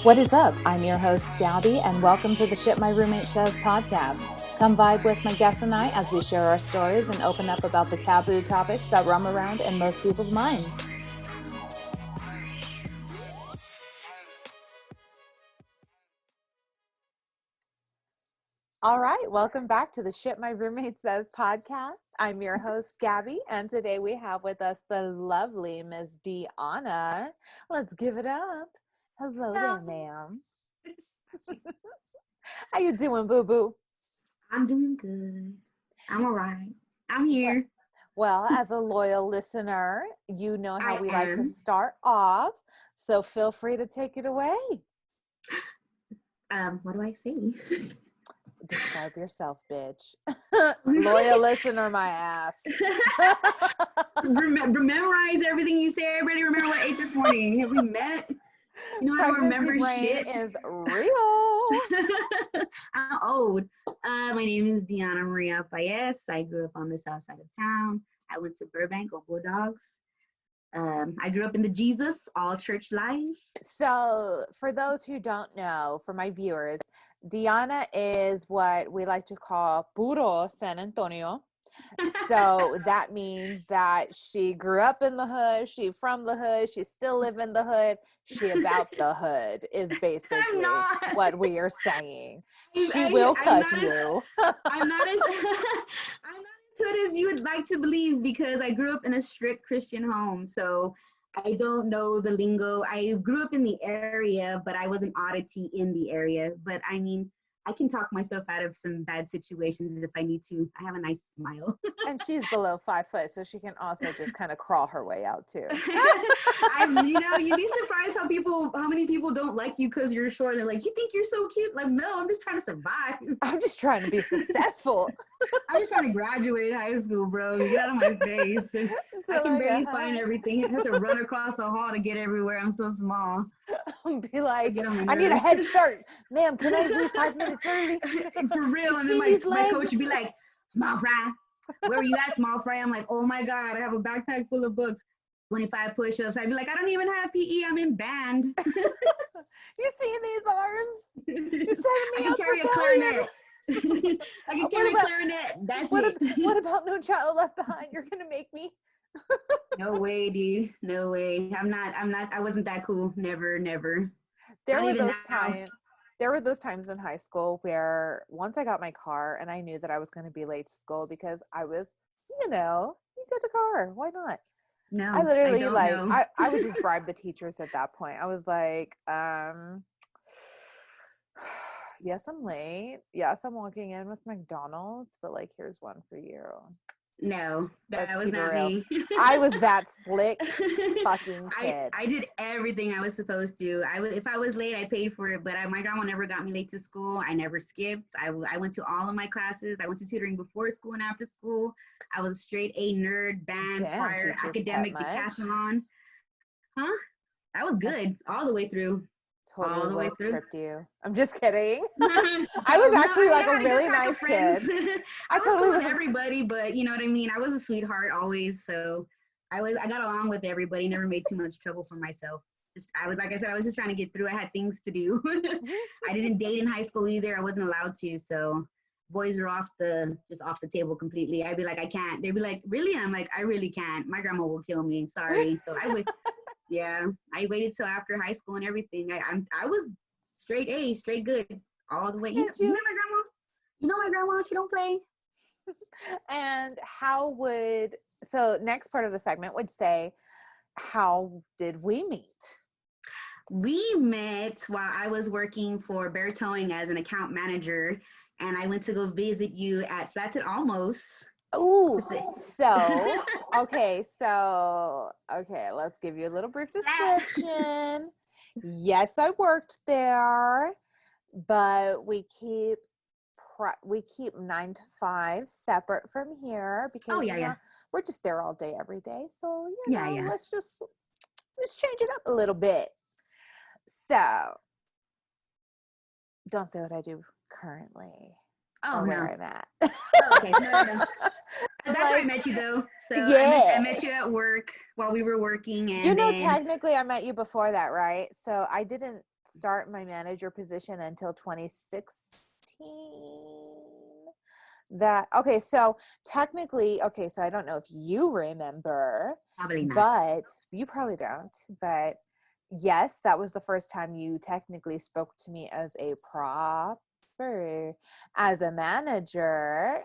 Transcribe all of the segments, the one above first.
What is up? I'm your host, Gabby, and welcome to the Shit My Roommate Says podcast. Come vibe with my guests and I as we share our stories and open up about the taboo topics that roam around in most people's minds. All right, welcome back to the Shit My Roommate Says podcast. I'm your host, Gabby, and today we have with us the lovely Ms. Dianah. Let's give it up. Hello there, ma'am. How you doing, boo-boo? I'm doing good. I'm all right. I'm here. Well, as a loyal listener, you know how I we like to am. start off, so feel free to take it away. What do I say? Describe yourself, bitch. Loyal listener, my ass. Memorize everything you say. Everybody remember what I ate this morning. Have we met? You know, I don't Pregnancy remember brain shit. is real. I'm old. My name is Dianah Maria Paez. I grew up on the south side of town. I went to Burbank, go Bulldogs. I grew up in the Jesus, all church life. So, for those who don't know, for my viewers, Dianah is what we like to call puro San Antonio. So that means that she grew up in the hood, she from the hood, she still live in the hood, she about the hood is basically what we are saying. She will cut you. I'm not as I'm not as hood as you would like to believe because I grew up in a strict Christian home. So I don't know the lingo. I grew up in the area, but I was an oddity in the area. But I mean, I can talk myself out of some bad situations if I need to. I have a nice smile. And she's below 5 foot, so she can also just kind of crawl her way out too. You'd be surprised how many people don't like you because you're short. They're like, you think you're so cute? Like, no, I'm just trying to survive. I'm just trying to be successful. I'm just trying to graduate high school, bro. Get out of my face. I can barely find everything. I have to run across the hall to get everywhere. I'm so small. Be like, I need a head start. Ma'am, can I leave 5 minutes early? For real. And then my coach would be like, small fry, where are you at, small fry? I'm like, oh my God, I have a backpack full of books, 25 push-ups. I'd be like, I don't even have PE. I'm in band. You see these arms? You're setting me up carry for a failure. clarinet. I can carry a clarinet. That's what about No Child Left Behind? You're gonna make me. No way, dude. No way. I wasn't that cool. Never. There were those times in high school where once I got my car and I knew that I was going to be late to school because I was, you get a car. Why not? No, I literally know. I would just bribe the teachers at that point. I was like, yes, I'm late. Yes, I'm walking in with McDonald's, but like, here's one for you. No, that was not me. I was that slick fucking kid. I did everything I was supposed to. If I was late, I paid for it, but my grandma never got me late to school. I never skipped. I went to all of my classes. I went to tutoring before school and after school. I was straight A nerd, band, choir, academic, decathlon. Huh? That was good all the way through. Totally all the way through. Tripped you. I'm just kidding. I was actually like a really nice kid. I totally was everybody, but you know what I mean? I was a sweetheart always, so I got along with everybody, never made too much trouble for myself. I was just trying to get through. I had things to do. I didn't date in high school either. I wasn't allowed to, so boys are off the table completely. I'd be like, I can't. They'd be like, really? And I'm like, I really can't. My grandma will kill me. Sorry. So I would. Yeah, I waited till after high school and everything. I was straight A, straight good, all the way. You know my grandma? You know my grandma? She don't play. And so next part of the segment would say, how did we meet? We met while I was working for Bear Towing as an account manager, and I went to go visit you at Flathead Almost. Oh, okay, let's give you a little brief description. Yes, I worked there, but we keep 9 to 5 separate from here because we're just there all day, every day. So let's change it up a little bit. So, don't say what I do currently. Oh, no. Where I'm at. Okay, no. That's where I met you, though. So I met you at work while we were working. And technically I met you before that, right? So I didn't start my manager position until 2016. So technically, so I don't know if you remember, Probably not. but you probably don't, but yes, that was the first time you technically spoke to me as a manager.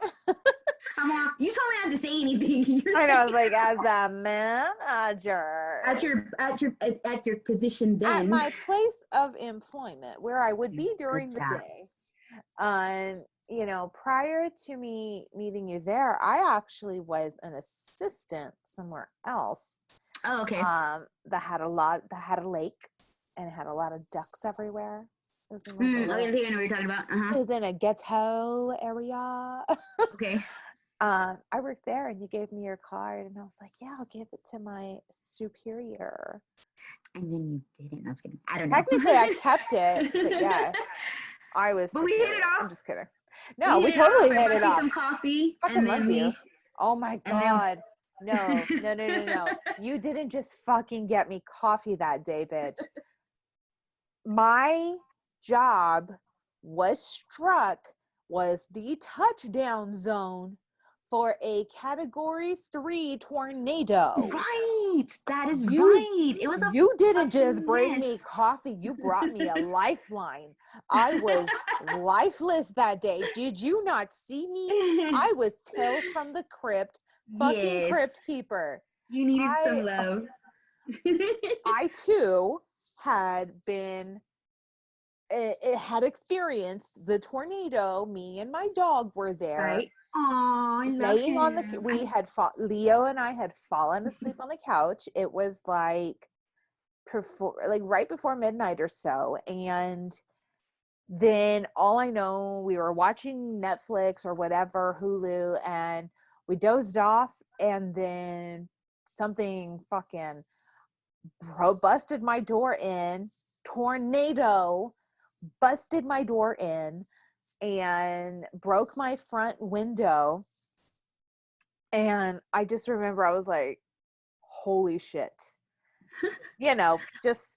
Come on, you told me not to say anything. I know, I was like, as a manager at your position then. at my place of employment, where I would be during the job. day. Prior to me meeting you there, I actually was an assistant somewhere else. Oh, okay. That had a lake, and it had a lot of ducks everywhere. I think I know what you're talking about. It was in a ghetto area. Okay. I worked there, and you gave me your card, and I was like, yeah, I'll give it to my superior. And then you didn't. I'm just kidding. I don't know. Technically, I kept it, but yes, I was. But we hit it off. I'm just kidding. No, we totally hit it off. Some coffee, and then we. Oh my God. No. You didn't just fucking get me coffee that day, bitch. My job was the touchdown zone for a Category 3 tornado. Right. That is right. It was You didn't just bring me coffee. You brought me a lifeline. I was lifeless that day. Did you not see me? I was Tales from the Crypt, fucking Crypt Keeper. You needed some love. I too had experienced the tornado. Me and my dog were there. Right. Oh, laying on Leo and I had fallen asleep on the couch. It was like right before midnight or so, and then all I know, we were watching Netflix or whatever, Hulu, and we dozed off, and then something fucking busted my door in. Tornado busted my door in and broke my front window. And I just remember I was like, holy shit. Just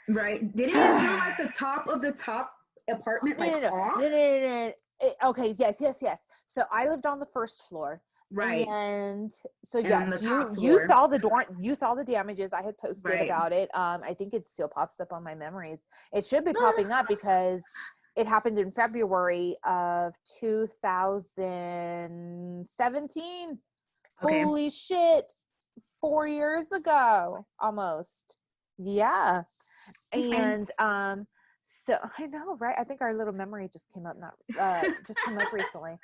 right. Did it feel like the top of the top apartment off? No. Okay, yes. So I lived on the first floor. Right. And so yes, you saw the damages. I had posted about it. I think it still pops up on my memories. It should be popping up because it happened in February of 2017. Okay. Holy shit. 4 years ago, almost. Yeah. And so I know, right? I think our little memory just came up recently.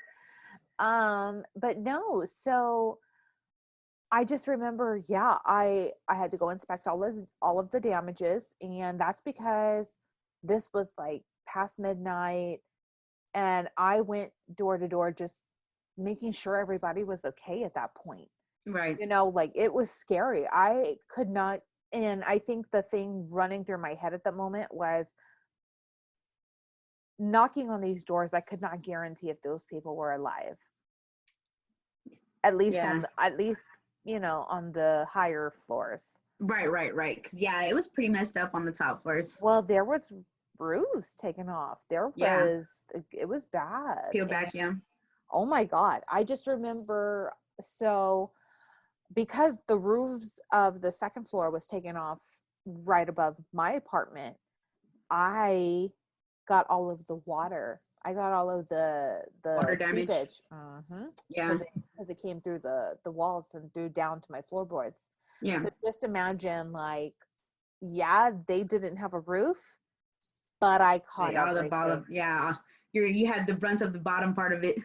But no, so I just remember, I had to go inspect all of the damages, and that's because this was like past midnight, and I went door to door just making sure everybody was okay at that point. Right. It was scary. I could not, and I think the thing running through my head at the moment was knocking on these doors. I could not guarantee if those people were alive. At least on the higher floors. Right. Yeah, it was pretty messed up on the top floors. Well, there was roofs taken off. It was bad. Peel back, yeah. Oh my God. I just remember, so because the roofs of the second floor was taken off right above my apartment, I got all of the water. I got all of the water damage. Seepage. Mm-hmm. Yeah. Because it came through the walls and through down to my floorboards. Yeah. So just imagine, they didn't have a roof, but I caught everything. You had the brunt of the bottom part of it.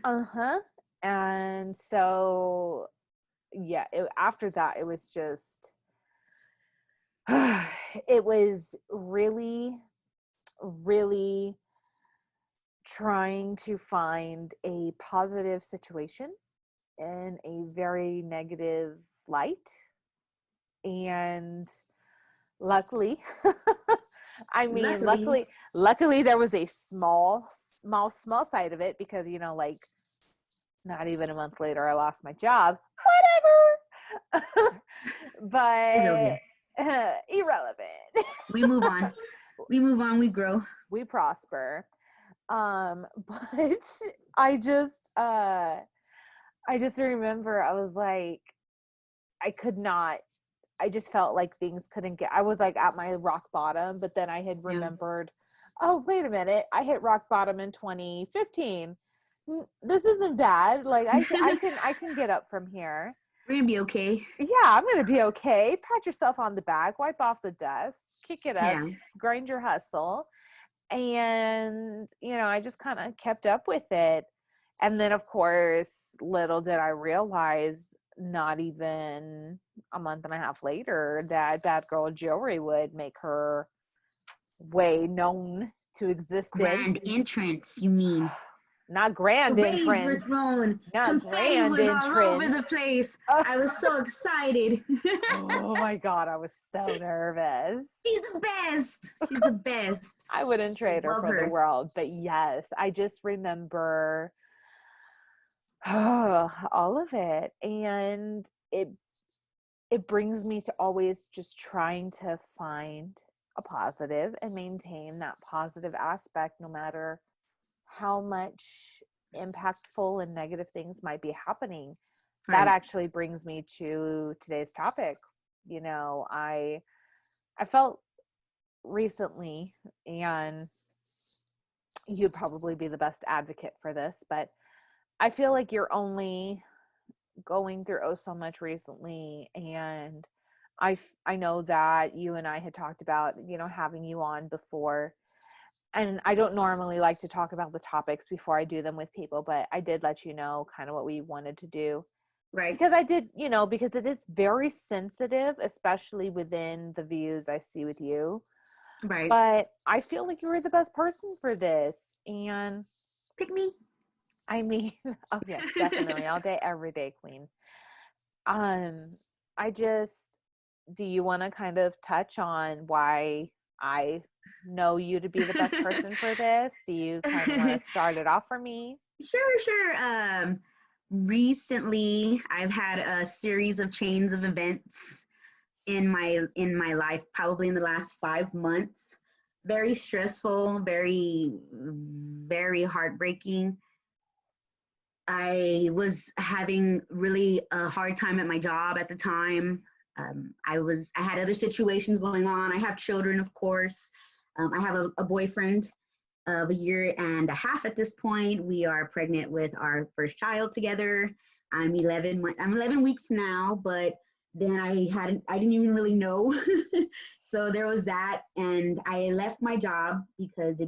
And so, after that, it was just, it was really, really trying to find a positive situation in a very negative light. And luckily, luckily there was a small side of it, because not even a month later I lost my job. Whatever. But irrelevant. We move on. We move on, we grow. We prosper. But I just remember I was like, I could not, I just felt like things couldn't get, I was like at my rock bottom, but then I had remembered, oh, wait a minute, I hit rock bottom in 2015. This isn't bad. Like I can get up from here. We're gonna be okay. Yeah, I'm gonna be okay. Pat yourself on the back, wipe off the dust, kick it up, grind your hustle. And, I just kind of kept up with it. And then, of course, little did I realize, not even a month and a half later, that Bad Girl Jewelry would make her way known to existence. Grand entrance, you mean? Not grand Parades entrance. were thrown. Not Confetti grand was entrance. all over the place. I was so excited. Oh my God, I was so nervous. She's the best. She's the best. I wouldn't trade her for the world. But yes, I just remember all of it. And it brings me to always just trying to find a positive and maintain that positive aspect, no matter how much impactful and negative things might be happening. Right. That actually brings me to today's topic. I felt recently, and you'd probably be the best advocate for this, but I feel like you're only going through so much recently. And I know that you and I had talked about, having you on before. And I don't normally like to talk about the topics before I do them with people, but I did let you know kind of what we wanted to do. Right. Because I did, because it is very sensitive, especially within the views I see with you. Right. But I feel like you were the best person for this. And pick me. I mean, oh yes, definitely. All day, every day, queen. Do you want to kind of touch on why I know you to be the best person for this? Do you kind of want to start it off for me? Sure. Recently, I've had a series of chains of events in my life, probably in the last 5 months. Very stressful, very, very heartbreaking. I was having really a hard time at my job at the time. I had other situations going on. I have children, of course. I have a boyfriend of 1.5 years at this point. We are pregnant with our first child together. I'm 11 weeks now, but then I didn't even really know. So there was that. And I left my job because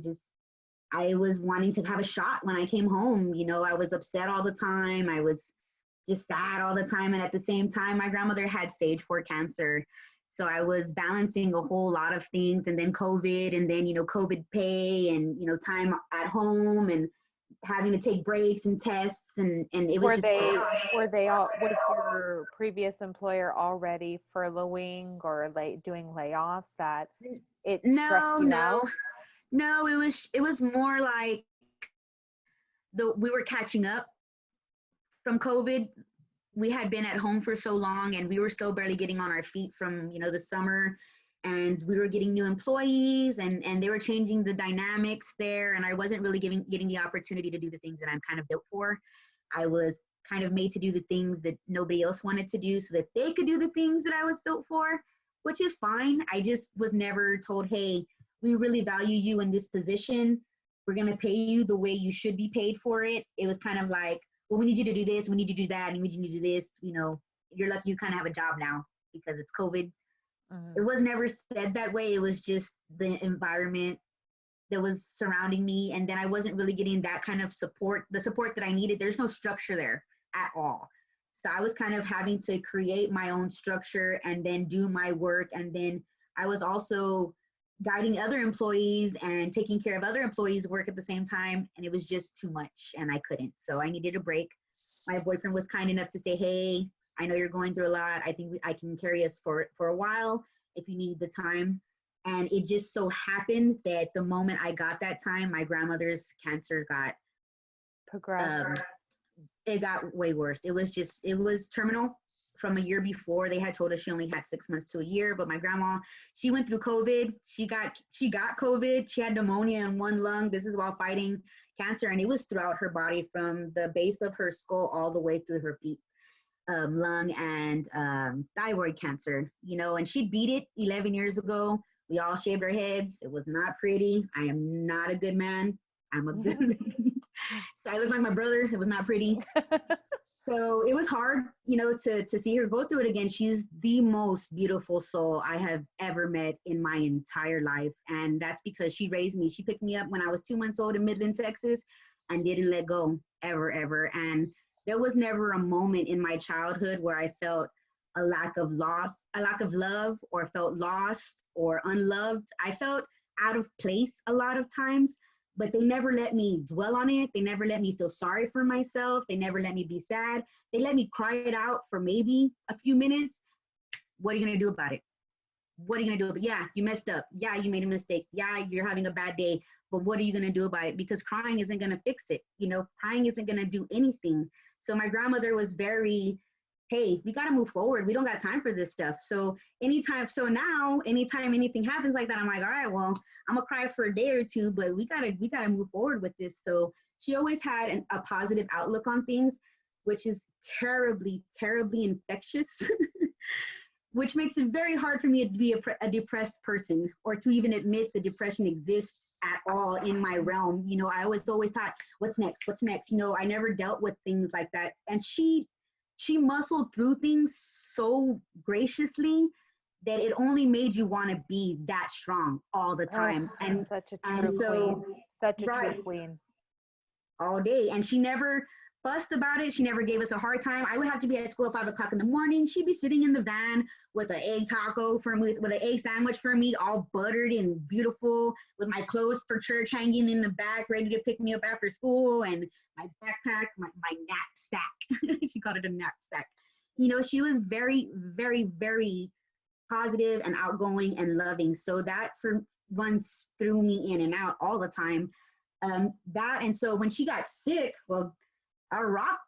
I was wanting to have a shot when I came home. I was upset all the time. I was just sad all the time. And at the same time, my grandmother had stage 4 cancer. So I was balancing a whole lot of things, and then COVID, and then, COVID pay, and, time at home, and having to take breaks and tests. And it was was your previous employer already furloughing or doing layoffs that it stressed you out? No, it was more like we were catching up from COVID. We had been at home for so long, and we were still barely getting on our feet from, the summer, and we were getting new employees, and they were changing the dynamics there. And I wasn't really getting the opportunity to do the things that I'm kind of built for. I was kind of made to do the things that nobody else wanted to do so that they could do the things that I was built for, which is fine. I just was never told, hey, we really value you in this position. We're going to pay you the way you should be paid for it. It was kind of like, well, we need you to do this, we need you to do that, and we need you to do this. You're lucky you kind of have a job now because it's COVID. It was never said that way. It was just the environment that was surrounding me. And then I wasn't really getting that kind of support, the support that I needed. There's no structure there at all. So I was kind of having to create my own structure and then do my work. And then I was also guiding other employees and taking care of other employees' work at the same time. And it was just too much, and I couldn't. So I needed a break. My boyfriend was kind enough to say, hey, I know you're going through a lot. I think I can carry us for a while if you need the time. And it just so happened that the moment I got that time, my grandmother's cancer got progressed. It got way worse. It was terminal. from a year before. They had told us she only had 6 months to a year, but my grandma, she went through COVID. She got COVID. She had pneumonia in one lung. This is while fighting cancer, and it was throughout her body from the base of her skull all the way through her feet. Lung and thyroid cancer, and she beat it 11 years ago. We all shaved our heads. It was not pretty. I am not a good man. I'm a good so I look like my brother. It was not pretty. So it was hard, to see her go through it again. She's the most beautiful soul I have ever met in my entire life. And that's because she raised me. She picked me up when I was 2 months old in Midland, Texas, and didn't let go ever, ever. And there was never a moment in my childhood where I felt a lack of love, or felt lost or unloved. I felt out of place a lot of times, but they never let me dwell on it. They never let me feel sorry for myself. They never let me be sad. They let me cry it out for maybe a few minutes. What are you gonna do about it? What are you gonna do about it? Yeah, you messed up. Yeah, you made a mistake. Yeah, you're having a bad day, but what are you gonna do about it? Because crying isn't gonna fix it. Crying isn't gonna do anything. So my grandmother was very, hey, we got to move forward. We don't got time for this stuff. So now, anytime anything happens like that, I'm like, all right, well, I'm gonna cry for a day or two, but we gotta move forward with this. So she always had a positive outlook on things, which is terribly, terribly infectious, which makes it very hard for me to be a depressed person, or to even admit the depression exists at all in my realm. I always thought, what's next? What's next? I never dealt with things like that. And she muscled through things so graciously that it only made you want to be that strong all the time. And such a true queen. Such a true queen. All day. And she never fussed about it. She never gave us a hard time. I would have to be at school at 5 o'clock in the morning. She'd be sitting in the van with an egg taco for me, with an egg sandwich for me, all buttered and beautiful, with my clothes for church hanging in the back, ready to pick me up after school, and my backpack, my knapsack. She called it a knapsack. She was very, very, very positive and outgoing and loving. So that runs through me in and out all the time. And so when she got sick, well, our rock,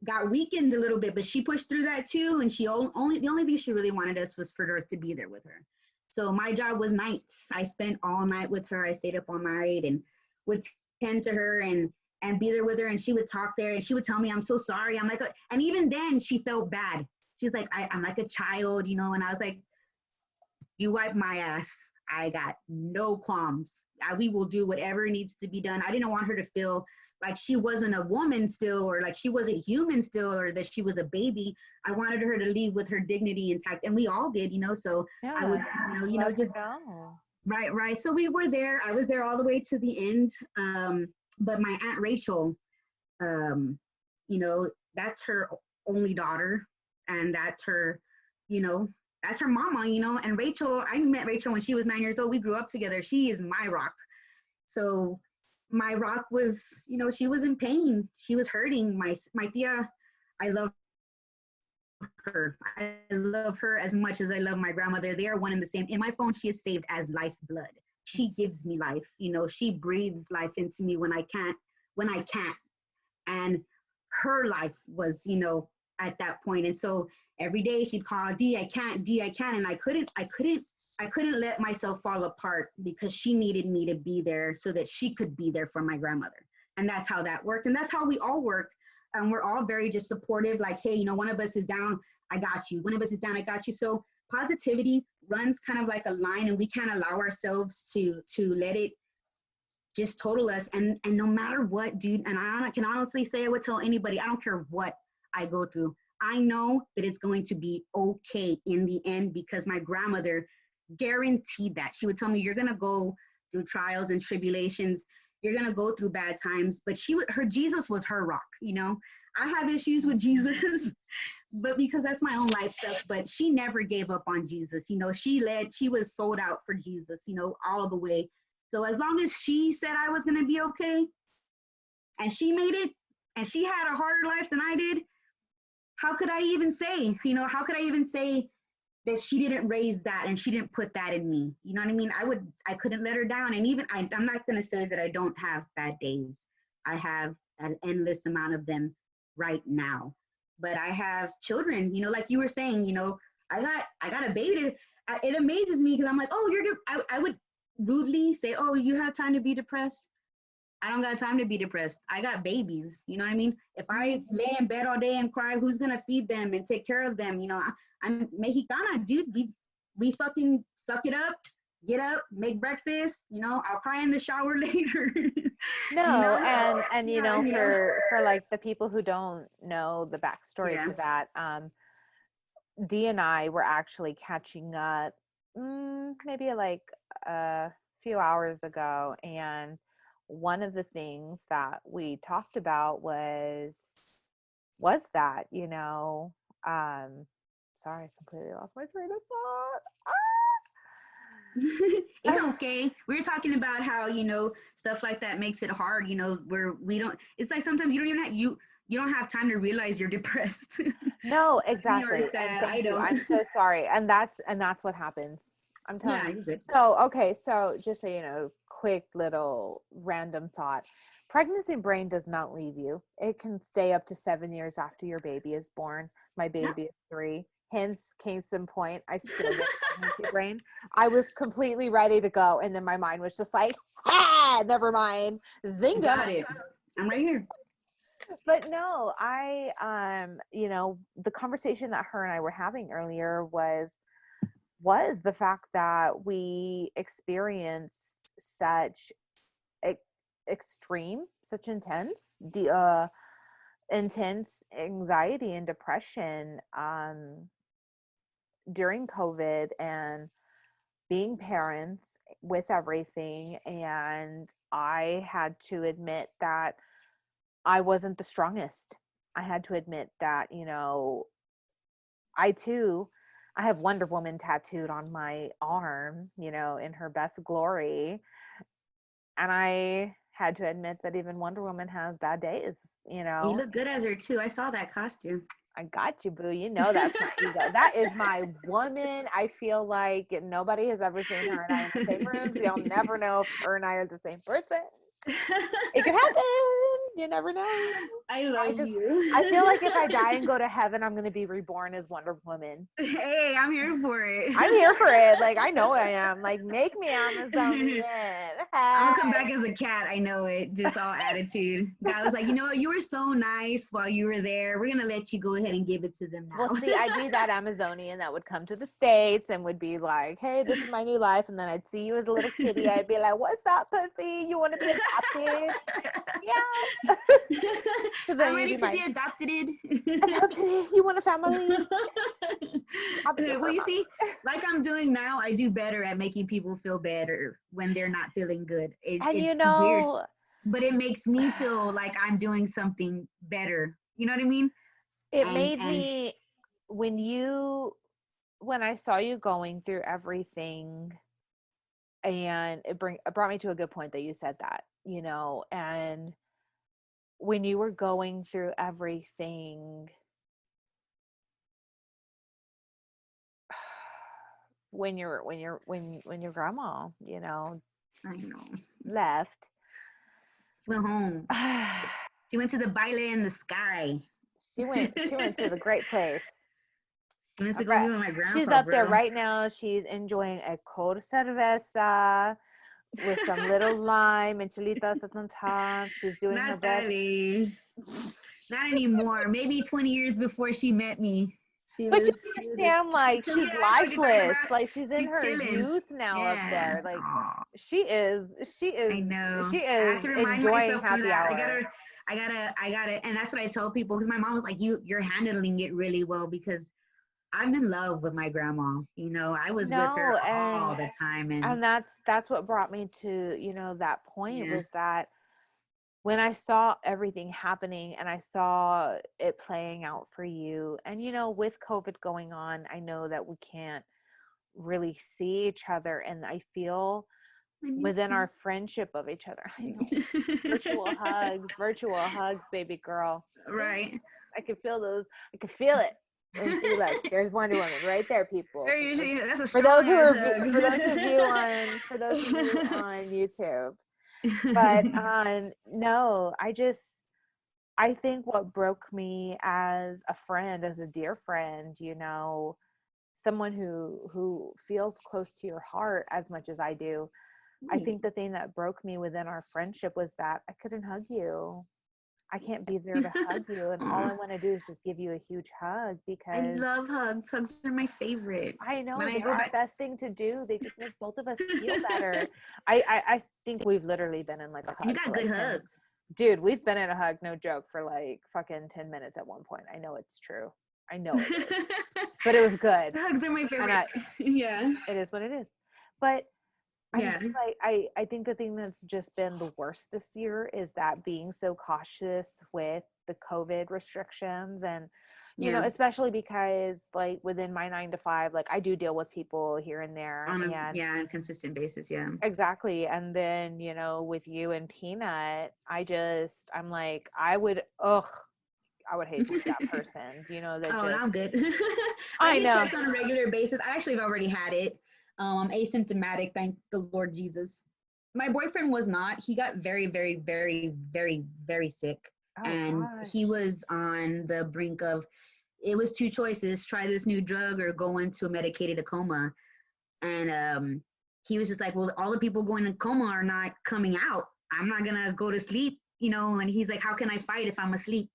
got weakened a little bit, but she pushed through that too. And the only thing she really wanted us was for us to be there with her. So my job was nights. I spent all night with her. I stayed up all night and would tend to her and be there with her. And she would talk there and she would tell me, I'm so sorry. I'm like, and even then she felt bad. She was like, I'm like a child, and I was like, you wipe my ass. I got no qualms. We will do whatever needs to be done. I didn't want her to feel like she wasn't a woman still, or like she wasn't human still, or that she was a baby. I wanted her to leave with her dignity intact, and we all did, So yeah, I would, just right. So we were there. I was there all the way to the end. But my Aunt Rachel, that's her only daughter, and that's her, that's her mama, and Rachel, I met Rachel when she was 9 years old. We grew up together. She is my rock. So my rock was, she was in pain. She was hurting. My tia, I love her. I love her as much as I love my grandmother. They are one and the same. In my phone, she is saved as lifeblood. She gives me life. She breathes life into me when I can't. And her life was, at that point. And so every day she'd call, D, I can't. And I couldn't let myself fall apart, because she needed me to be there so that she could be there for my grandmother. And that's how that worked. And that's how we all work. We're all very just supportive, like, hey, one of us is down, I got you. One of us is down, I got you. So positivity runs kind of like a line, and we can't allow ourselves to let it just total us. And no matter what, dude, and I can honestly say, I would tell anybody, I don't care what I go through, I know that it's going to be okay in the end, because my grandmother guaranteed that. She would tell me, you're going to go through trials and tribulations, you're going to go through bad times, but her Jesus was her rock. I have issues with Jesus, but because that's my own life stuff, but she never gave up on Jesus. She was sold out for Jesus, all the way. So as long as she said I was going to be okay, and she made it, and she had a harder life than I did, how could I even say, that she didn't raise that and she didn't put that in me? You know what I mean? I couldn't let her down. And even I'm not going to say that I don't have bad days. I have an endless amount of them right now. but I have children, like you were saying, I got a baby. It amazes me because I'm like, oh, I would rudely say, oh, you have time to be depressed. I don't got time to be depressed. I got babies. You know what I mean? If I lay in bed all day and cry, who's gonna feed them and take care of them? I'm Mexicana, dude. We fucking suck it up, get up, make breakfast. I'll cry in the shower later. No, and for like the people who don't know the backstory to that, Dee and I were actually catching up maybe like a few hours ago, and one of the things that we talked about was that, sorry, I completely lost my train of thought. It's okay. We were talking about how, stuff like that makes it hard, where we don't, it's like sometimes you don't have time to realize you're depressed. No, exactly. Sad. I know. I'm so sorry. And that's what happens. I'm telling you. You're good. So, okay. So just so you know, quick little random thought. Pregnancy brain does not leave you. It can stay up to 7 years after your baby is born. My baby is 3. Hence, case in point, I still get pregnancy brain. I was completely ready to go. And then my mind was just like, never mind. Zinga. Got it. I'm right here. But no, the conversation that her and I were having earlier was the fact that we experienced such extreme, such intense anxiety and depression during COVID, and being parents with everything. And I had to admit that I wasn't the strongest. I had to admit that, I have Wonder Woman tattooed on my arm, in her best glory. And I had to admit that even Wonder Woman has bad days, You look good as her too. I saw that costume. I got you, boo. That's my ego. That is my woman. I feel like nobody has ever seen her and I in the same room. So you'll never know if her and I are the same person. It could happen. You never know. I love you. I feel like if I die and go to heaven, I'm going to be reborn as Wonder Woman. Hey, I'm here for it. I'm here for it. Like, I know I am. Like, make me Amazonian. I'm going to come back as a cat. I know it. Just all attitude. I was like, you were so nice while you were there. We're going to let you go ahead and give it to them now. Well, see, I'd be that Amazonian that would come to the States and would be like, hey, this is my new life. And then I'd see you as a little kitty. I'd be like, what's up, pussy? You want to be adopted? Yeah. I'm ready to be adopted. You want a family? Well, you see, like I'm doing now, I do better at making people feel better when they're not feeling good. It's weird, but it makes me feel like I'm doing something better. You know what I mean? It made me, when I saw you going through everything, and it brought me to a good point that you said that, and when you were going through everything, when your grandma, I know, left, she went home. She went to the baile in the sky. She went to the great place. She went to go be with my grandpa. She's up there right now. She's enjoying a cold cerveza with some little lime enchiladas on top. She's doing her best. Not anymore. Maybe 20 years before she met me. But you understand, like, she's lifeless. Like, she's in her youth now up there. Like, she is. I know. She is enjoying happy hour. I gotta, and that's what I tell people, because my mom was like, you're handling it really well, because I'm in love with my grandma. I was with her all the time. And that's what brought me to, that point, was that when I saw everything happening and I saw it playing out for you, and, with COVID going on, I know that we can't really see each other. And I feel within our friendship of each other, I know, virtual hugs, baby girl. Right. I could feel those. I could feel it. And see, like, there's Wonder Woman right there, people. For those of you on YouTube. But no, I I think what broke me as a friend, as a dear friend, you know, someone who feels close to your heart as much as I do. I think the thing that broke me within our friendship was that I couldn't hug you. I can't be there to hug you, and all I Aw, want to do is just give you a huge hug I because love hugs. Hugs are my favorite. I When know I they're go our back, best thing to do. They just make both of us feel better. I think we've literally been in like a you hug for got good like 10. hugs. Dude, we've been in a hug, no joke, for like fucking 10 minutes at one point. I know it's true. I know it is. But it was good. Hugs are my And favorite. Yeah. it is what it is. But I'm Yeah. just like I think the thing that's just been the worst this year is that being so cautious with the COVID restrictions and you know, Yeah. especially because like within my 9 to 5, like I do deal with people here and there On a and yeah, on a consistent basis. Yeah. exactly. And then, you know, with you and Peanut, I'm like, I would hate to be that person, you know, that Oh, and I'm just good. I I get know. checked on a regular basis. I actually have already had it. I'm asymptomatic, thank the Lord Jesus. My boyfriend was not. He got very, very, very, very, very sick. Oh And he gosh. was on the brink of it was two choices, try this new drug or go into a medicated coma. And he was just like, well, all the people going in coma are not coming out. I'm not going to go to sleep, you know? And he's like, how can I fight if I'm asleep?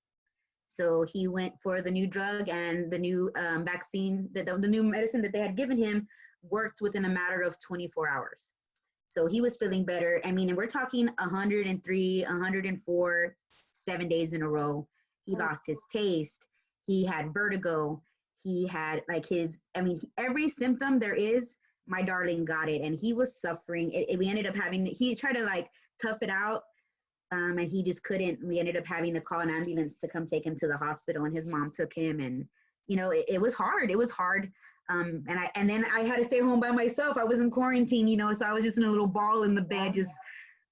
So he went for the new drug and the new vaccine, the new medicine that they had given him worked within a matter of 24 hours. So he was feeling better. I mean, and we're talking 103, 104, 7 days in a row. He Oh, lost his taste. He had vertigo. He had like I mean, every symptom there is, my darling got it. And he was suffering. We ended up he tried to like tough it out. And he just couldn't. We ended up having to call an ambulance to come take him to the hospital, and his mom took him. And you know, it was hard. It was hard. And then I had to stay home by myself. I was in quarantine, you know, so I was just in a little ball in the bed, just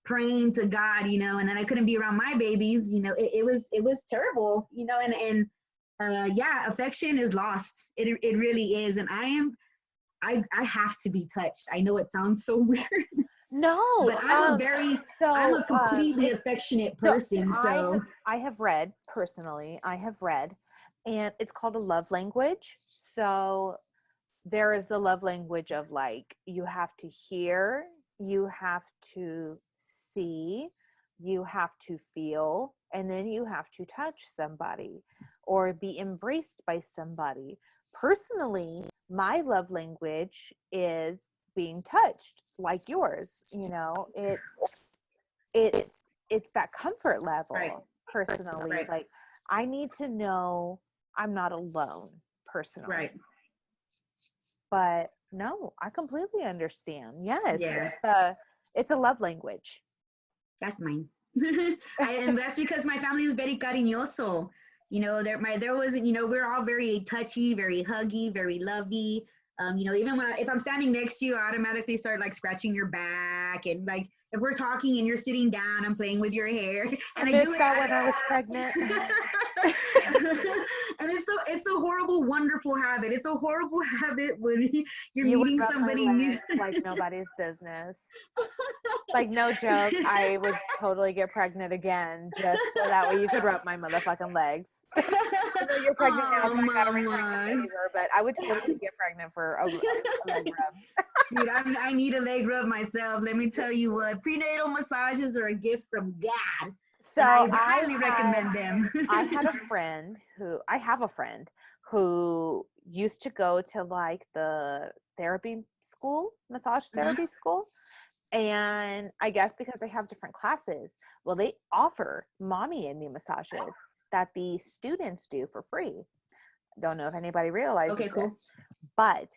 praying to God, you know. And then I couldn't be around my babies, you know. It was terrible, you know. And yeah, affection is lost. It really is. And I have to be touched. I know it sounds so weird, no. but I'm a completely It's affectionate so person. So I have read personally, I have read, and it's called a love language. So there is the love language of like you have to hear, you have to see, you have to feel, and then you have to touch somebody or be embraced by somebody. Personally, my love language is being touched like yours, you know. It's that comfort right, level personally. right, Like I need to know I'm not alone personally. right, But no, I completely understand. Yes, yeah. it's a love language. That's mine. And that's because my family was very cariñoso. You know, there wasn't, you know, we're all very touchy, very huggy, very lovey. You know, even if I'm standing next to you, I automatically start like scratching your back, and like if we're talking and you're sitting down, I'm playing with your hair, I and I do missed it. that when I was pregnant. And it's a horrible, wonderful habit. It's a horrible habit when you're You would meeting rub my somebody new. legs like nobody's business. Like no joke, I would totally get pregnant again just so that way you could rub my motherfucking legs. I know you're pregnant now, Oh, so I gotta retract the mama. favor, but I would totally get pregnant for a leg rub. Dude, I need a leg rub myself. Let me tell you what, prenatal massages are a gift from God, So and I highly recommend them. I had a friend I have a friend who used to go to like the massage Mhm. therapy school. And I guess because they have different classes, well, they offer mommy and me massages that the students do for free. Don't know if anybody realizes Okay, cool. this, but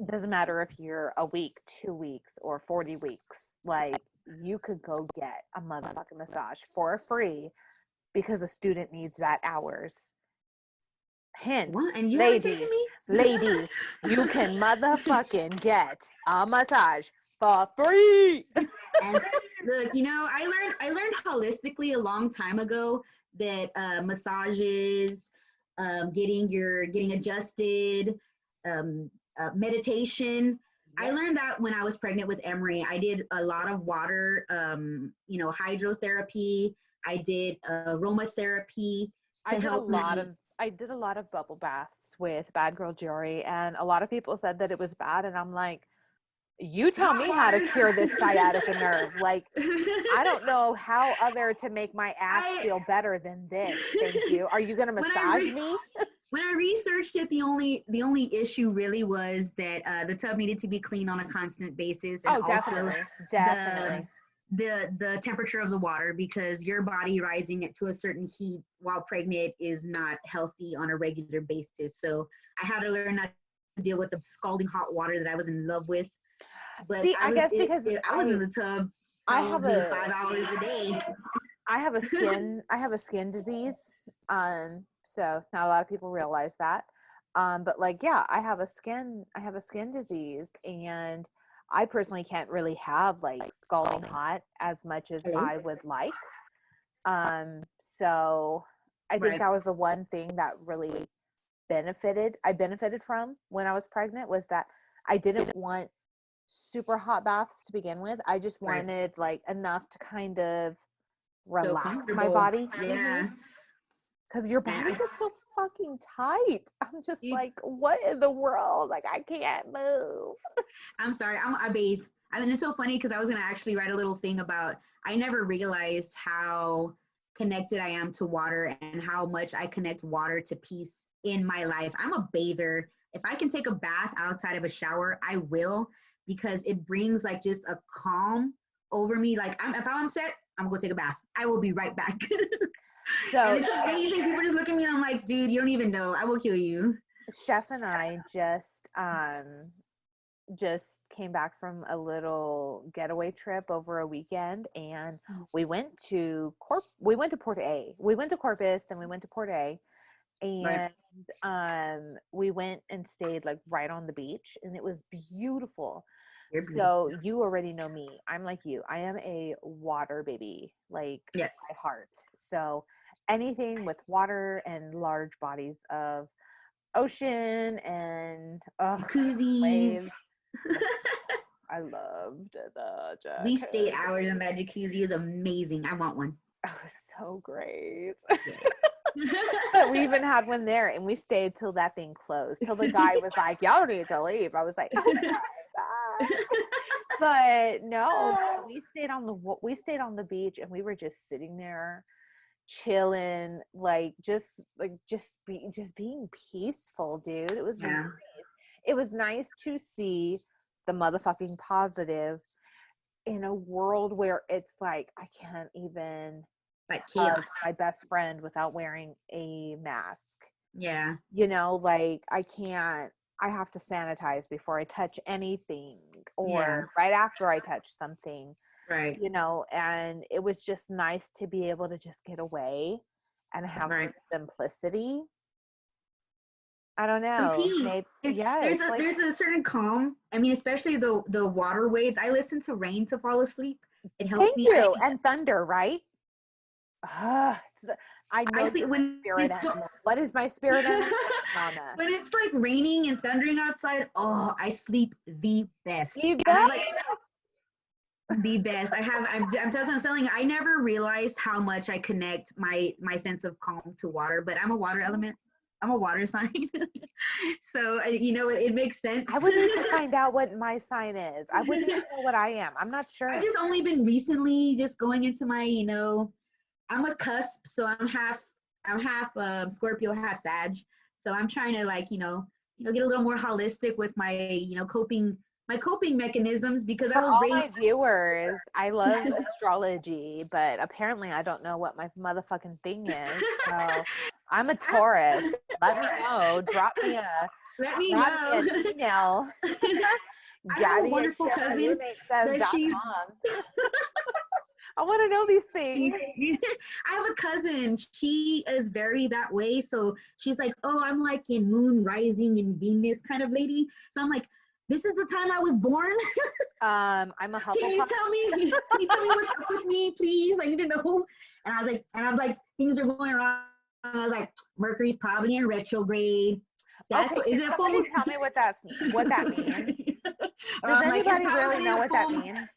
it doesn't matter if you're a week, 2 weeks, or 40 weeks. Like you could go get a motherfucking massage for free because a student needs that hours. Hence, What? And you haven't taken ladies, me? ladies, you can motherfucking get a massage for free. And look, you know, I learned holistically a long time ago that massages, getting adjusted, meditation. I Yep. learned that when I was pregnant with Emery. I did a lot of water, you know, hydrotherapy. I did aromatherapy to help me. I did a lot of bubble baths with Bad Girl Jory, and a lot of people said that it was bad, and I'm like, you tell me how to cure this sciatica nerve. Like, I don't know how other to make my ass feel better than this. Thank you. Are you gonna massage me? When I researched it, the only issue really was that the tub needed to be cleaned on a constant basis, and also definitely the temperature of the water, because your body rising it to a certain heat while pregnant is not healthy on a regular basis. So I had to learn how to deal with the scalding hot water that I was in love with. But see, I guess because I was in the tub probably 5 hours a day. I have a skin disease. So not a lot of people realize that. But like, yeah, I have a skin disease, and I personally can't really have like scalding hot as much as I would like. So I think that was the one thing that really I benefited from when I was pregnant, was that I didn't want super hot baths to begin with. I just wanted like enough to kind of relax my body. Yeah. Because your body gets so fucking tight. I'm just like, what in the world? Like, I can't move. I'm sorry. I bathe. I mean, it's so funny because I was going to actually write a little thing about, I never realized how connected I am to water and how much I connect water to peace in my life. I'm a bather. If I can take a bath outside of a shower, I will, because it brings like just a calm over me. Like, if I'm upset, I'm going to take a bath. I will be right back. So and it's amazing. People just look at me and I'm like, dude, you don't even know. I will kill you. Chef and I just came back from a little getaway trip over a weekend, and we went to Port A. We went to Corpus, then we went to Port A, and we went and stayed like right on the beach, and it was beautiful. So you already know me. I'm like you. I am a water baby, like by heart. So anything with water and large bodies of ocean and jacuzzis. I loved the jacuzzi. We stayed hours in that jacuzzi. It was amazing. I want one. It was so great. But we even had one there, and we stayed till that thing closed, till the guy was like, y'all need to leave. I was like, oh my God. But no, we stayed on the beach, and we were just sitting there chilling, just being peaceful, dude. It was nice. It was nice to see the motherfucking positive in a world where it's like I can't even hug my best friend without wearing a mask. Yeah. You know, like I have to sanitize before I touch anything, or right after I touch something. Right. You know, and it was just nice to be able to just get away and have some simplicity. I don't know. Some peace. There's a certain calm. I mean, especially the water waves. I listen to rain to fall asleep. It helps me. Thank you. And thunder, right? I know when spirit animal. What is my spirit animal? When it's like raining and thundering outside, I sleep the best. The best. I'm telling you, I never realized how much I connect my sense of calm to water, but I'm a water element. I'm a water sign. So, it makes sense. I would need to find out what my sign is. I wouldn't even know what I am. I'm not sure. I've just only been recently just going into my, I'm a cusp, so I'm half Scorpio, half Sag. So I'm trying to get a little more holistic with my, coping mechanisms, because for all my viewers, I love astrology, but apparently I don't know what my motherfucking thing is. So I'm a Taurus. Let me know. Drop me an email. I have a wonderful cousin that she's. I want to know these things. I have a cousin. She is very that way. So she's like, oh, I'm like in moon rising and Venus kind of lady. So I'm like, this is the time I was born. I'm a Hufflepuff. Can you tell me what's up with me, please? I need to know. And I'm like, things are going wrong. I was like, Mercury's probably in retrograde. Is it full? Tell me what that means. Does anybody really know what that means?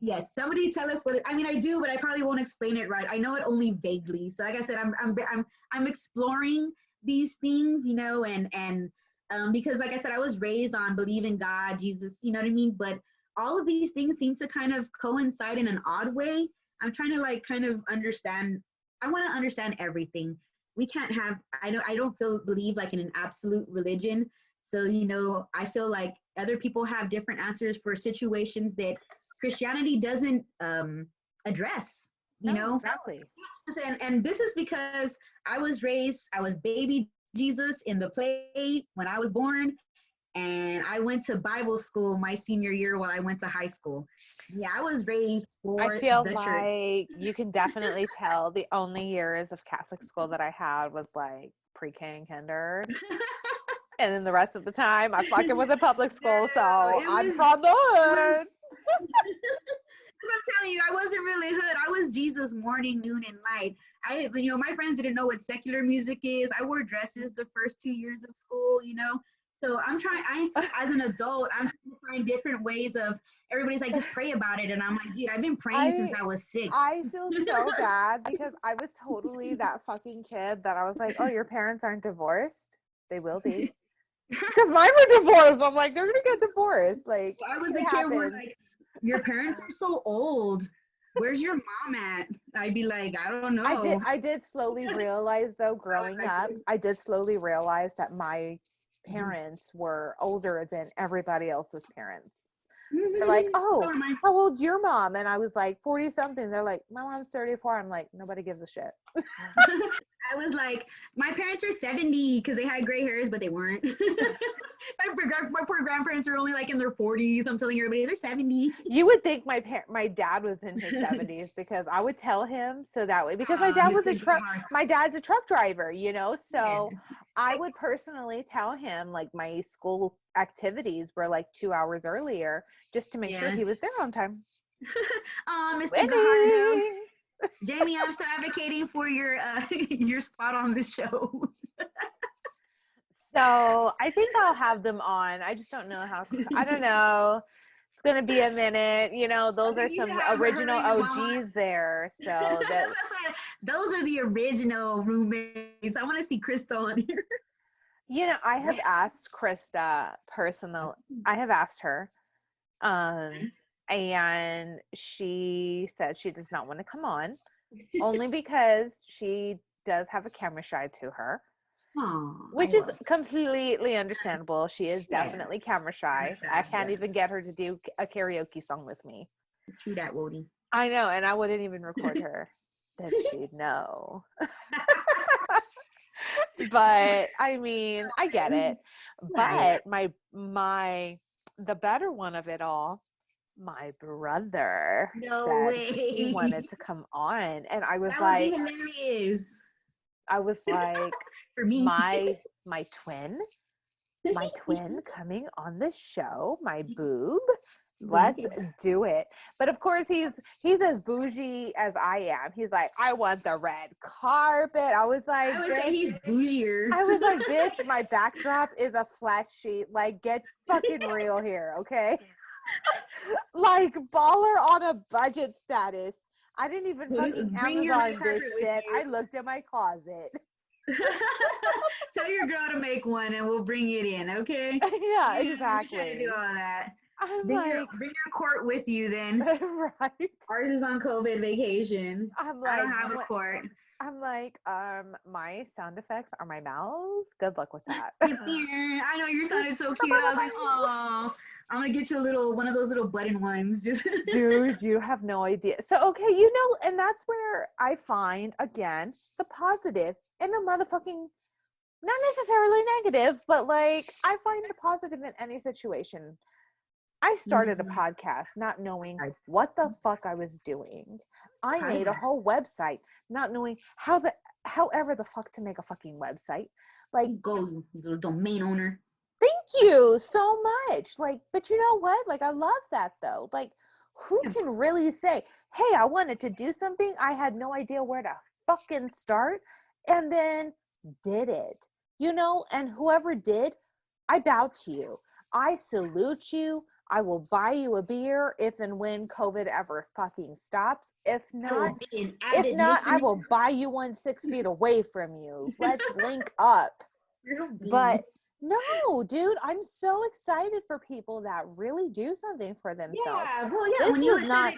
Yes, somebody tell us what. I mean, I do, but I probably won't explain it right. I know it only vaguely. So, like I said, I'm exploring these things, you know, and because, like I said, I was raised on believing God, Jesus, you know what I mean. But all of these things seem to kind of coincide in an odd way. I'm trying to like kind of understand. I want to understand everything. We can't have. I know I don't feel believe like in an absolute religion. So, you know, I feel like other people have different answers for situations that Christianity doesn't address, you know? Exactly. And this is because I was baby Jesus in the play when I was born, and I went to Bible school my senior year while I went to high school. Yeah, I was raised I for feel the church. like you can definitely tell the only years of Catholic school that I had was like pre-K and kinder. And then the rest of the time I fucking was in public school. No, So it I'm was, from the it was hood. I'm telling you, I wasn't really hood. I was Jesus morning, noon, and night. You know, my friends didn't know what secular music is. I wore dresses the first 2 years of school, you know. So as an adult, I'm trying to find different ways of, everybody's like, just pray about it. And I'm like, dude, I've been praying since I was 6. I feel so bad because I was totally that fucking kid that I was like, oh, your parents aren't divorced? They will be. Because mine were divorced. I'm like, they're going to get divorced. Like, I was it the kid where happens. like, your parents are so old. Where's your mom at? I'd be like, I don't know. I did slowly realize though, growing up, I did slowly realize that my parents were older than everybody else's parents. They're like, oh, how old's your mom? And I was like, 40 something. They're like, my mom's 34. I'm like, nobody gives a shit. I was like, my parents are 70 because they had gray hairs, but they weren't. My poor grandparents are only like in their 40s. I'm telling everybody they're 70. You would think my dad was in his 70s because I would tell him so that way, because my dad was my dad's a truck driver, you know, so Yeah. I would personally tell him like my school activities were like 2 hours earlier just to make sure he was there on time. Oh, Mr. Gahardo. Winning. Jamie, I'm still advocating for your your spot on this show. So I think I'll have them on. I just don't know how. I don't know. It's gonna be a minute. You know, those are some original OGs there. So that those are the original roommates. I want to see Krista on here. you know, I have asked Krista personal. I have asked her, and she said she does not want to come on, only because she does have a camera shy to her. Which is completely understandable. She is definitely camera shy. I can't even get her to do a karaoke song with me. True that, Wody. I know, and I wouldn't even record her. That she'd know. But I mean, I get it. But the better one of it all, my brother said he wanted to come on, and I was like, that would be hilarious. I was like, for me, my twin coming on the show, my boob. Let's do it. But of course he's as bougie as I am. He's like, I want the red carpet. I was like, I would say he's bougier. I was like, bitch, my backdrop is a flat sheet. Like, get fucking real here, okay? Like, baller on a budget status. I didn't even fucking Amazon this shit. I looked at my closet. Tell your girl to make one and we'll bring it in, okay? Yeah, exactly. We're trying to do all that. Bring your court with you then. Right. Ours is on COVID vacation. I'm like, I don't have a court. I'm like, my sound effects are my mouths. Good luck with that. I know you sounded so cute. I was like, oh, I'm gonna get you one of those little button ones. Dude, you have no idea. So okay, you know, and that's where I find again the positive in a motherfucking, not necessarily negative, but like I find the positive in any situation. I started a podcast not knowing what the fuck I was doing. I made a whole website not knowing however the fuck to make a fucking website. Like, go, you little domain owner. Thank you so much. Like, but you know what? Like, I love that though. Like, who can really say, hey, I wanted to do something. I had no idea where to fucking start, and then did it, you know? And whoever did, I bow to you. I salute you. I will buy you a beer if and when COVID ever fucking stops. If not, I will buy you one 6 feet away from you. Let's link up. But no, dude, I'm so excited for people that really do something for themselves. Yeah, well, yeah.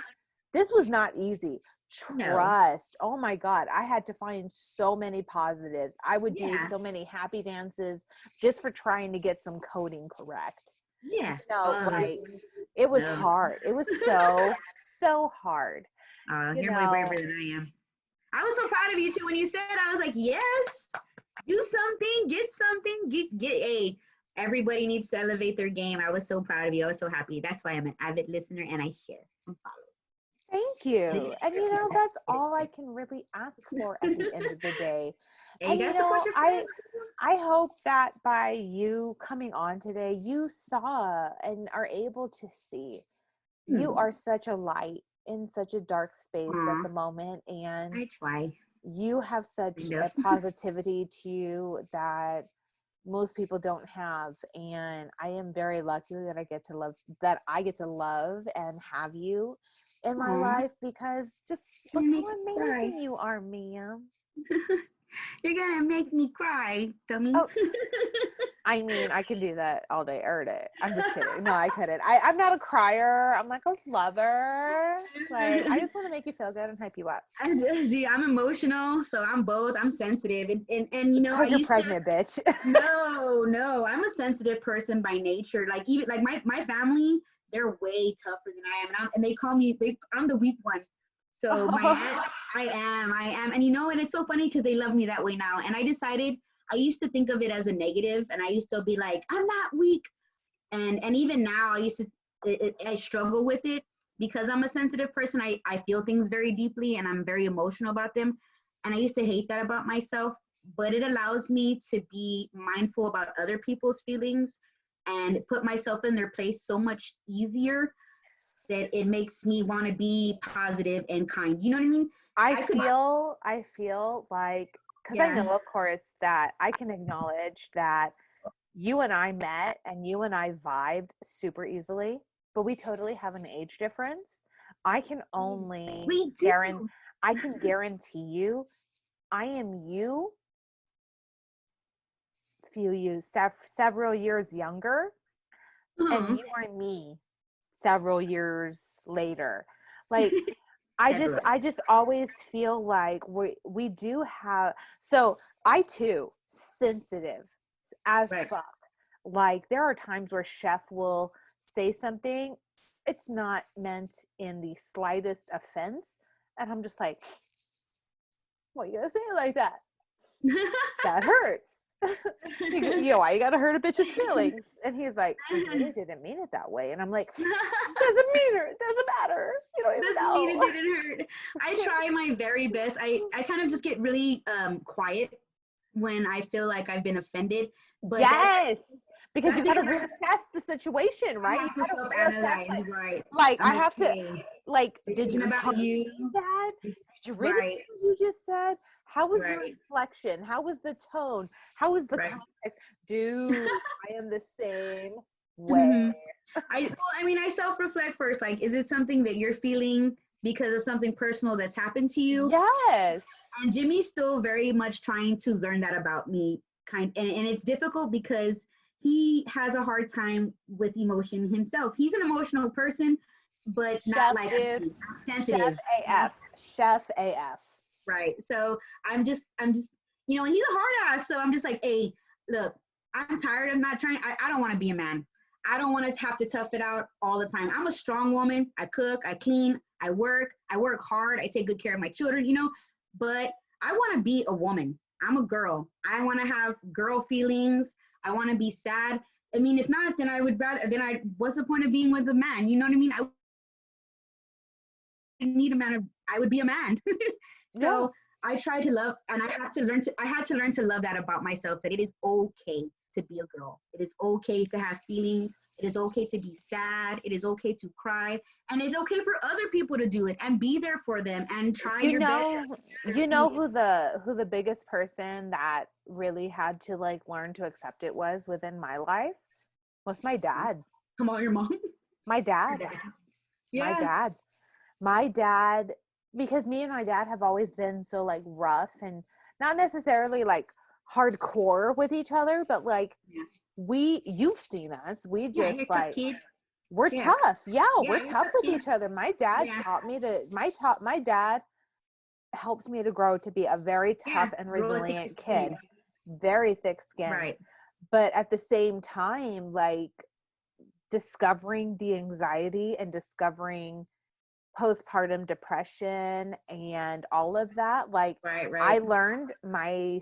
This was not easy. Trust. No. Oh my God. I had to find so many positives. I would do so many happy dances just for trying to get some coding correct. Yeah. Like it was hard. It was so hard. You're way braver than I am. I was so proud of you too when you said it. I was like, yes, do something, get something, get. Everybody needs to elevate their game. I was so proud of you. I was so happy. That's why I'm an avid listener and I share and follow. Thank you. And that's all I can really ask for at the end of the day. And I hope that by you coming on today, you saw and are able to see you are such a light in such a dark space at the moment. And I try. You have such a positivity to you that most people don't have. And I am very lucky that I get to love and have you in my life, because just look how amazing you are, ma'am. You're gonna make me cry, dummy. Oh, I mean, I can do that all day, every day. I'm just kidding. No, I couldn't. I'm not a crier. I'm like a lover. Like, I just want to make you feel good and hype you up. I'm emotional, so I'm both. I'm sensitive, and you know, because you're pregnant, bitch. No, I'm a sensitive person by nature. Like even like my family, they're way tougher than I am, and they call me. I'm the weak one. So I am, and you know, and it's so funny because they love me that way now. And I decided. I used to think of it as a negative, and I used to be like, I'm not weak. And even now I struggle with it because I'm a sensitive person. I feel things very deeply and I'm very emotional about them. And I used to hate that about myself, but it allows me to be mindful about other people's feelings and put myself in their place so much easier that it makes me want to be positive and kind. You know what I mean? I feel like, because I know, of course, that I can acknowledge that you and I met and you and I vibed super easily, but we totally have an age difference. I can only guarantee you, I am you, several years younger, and you are me several years later. Like, I just always feel like we do have, so I too, sensitive as fuck. Like, there are times where Chef will say something, it's not meant in the slightest offense, and I'm just like, what, you gonna say it like that? That hurts. Why you gotta hurt a bitch's feelings? And he's like, I really didn't mean it that way. And I'm like, doesn't matter. You don't even know. Mean it didn't hurt. I try my very best. I kind of just get really quiet when I feel like I've been offended. But because you gotta reassess the situation, right? I have to self-analyze, right? Like, I have to, like, did you about you? That? Did you really what you just said? How was your inflection? How was the tone? How was the context? Dude, I am the same way. I self-reflect first. Like, is it something that you're feeling because of something personal that's happened to you? Yes. And Jimmy's still very much trying to learn that about me, and it's difficult because he has a hard time with emotion himself. He's an emotional person, but not like I'm sensitive. Chef AF. Right. So I'm just, you know, and he's a hard ass. So I'm just like, hey, look, I'm tired. I'm not trying. I don't want to be a man. I don't want to have to tough it out all the time. I'm a strong woman. I cook, I clean, I work hard. I take good care of my children, you know, but I want to be a woman. I'm a girl. I want to have girl feelings. I want to be sad. I mean, if not, then what's the point of being with a man? You know what I mean? I need a man. I would be a man. So I try to love, and I had to learn to love that about myself, that it is okay to be a girl. It is okay to have feelings. It is okay to be sad. It is okay to cry. And it's okay for other people to do it and be there for them and try your best. You know who the biggest person that really had to like learn to accept it was within my life? Was my dad. Come on, your mom. My dad. Yeah. My dad, because me and my dad have always been so like rough and not necessarily like hardcore with each other, but like you've seen us. We just you're like, tough kid. we're tough. Yeah, we're you're tough with kid. each other. My dad taught me to, my dad helped me to grow to be a very tough and resilient kid. Very thick skin. Right. But at the same time, like discovering the anxiety and discovering postpartum depression and all of that, like I learned my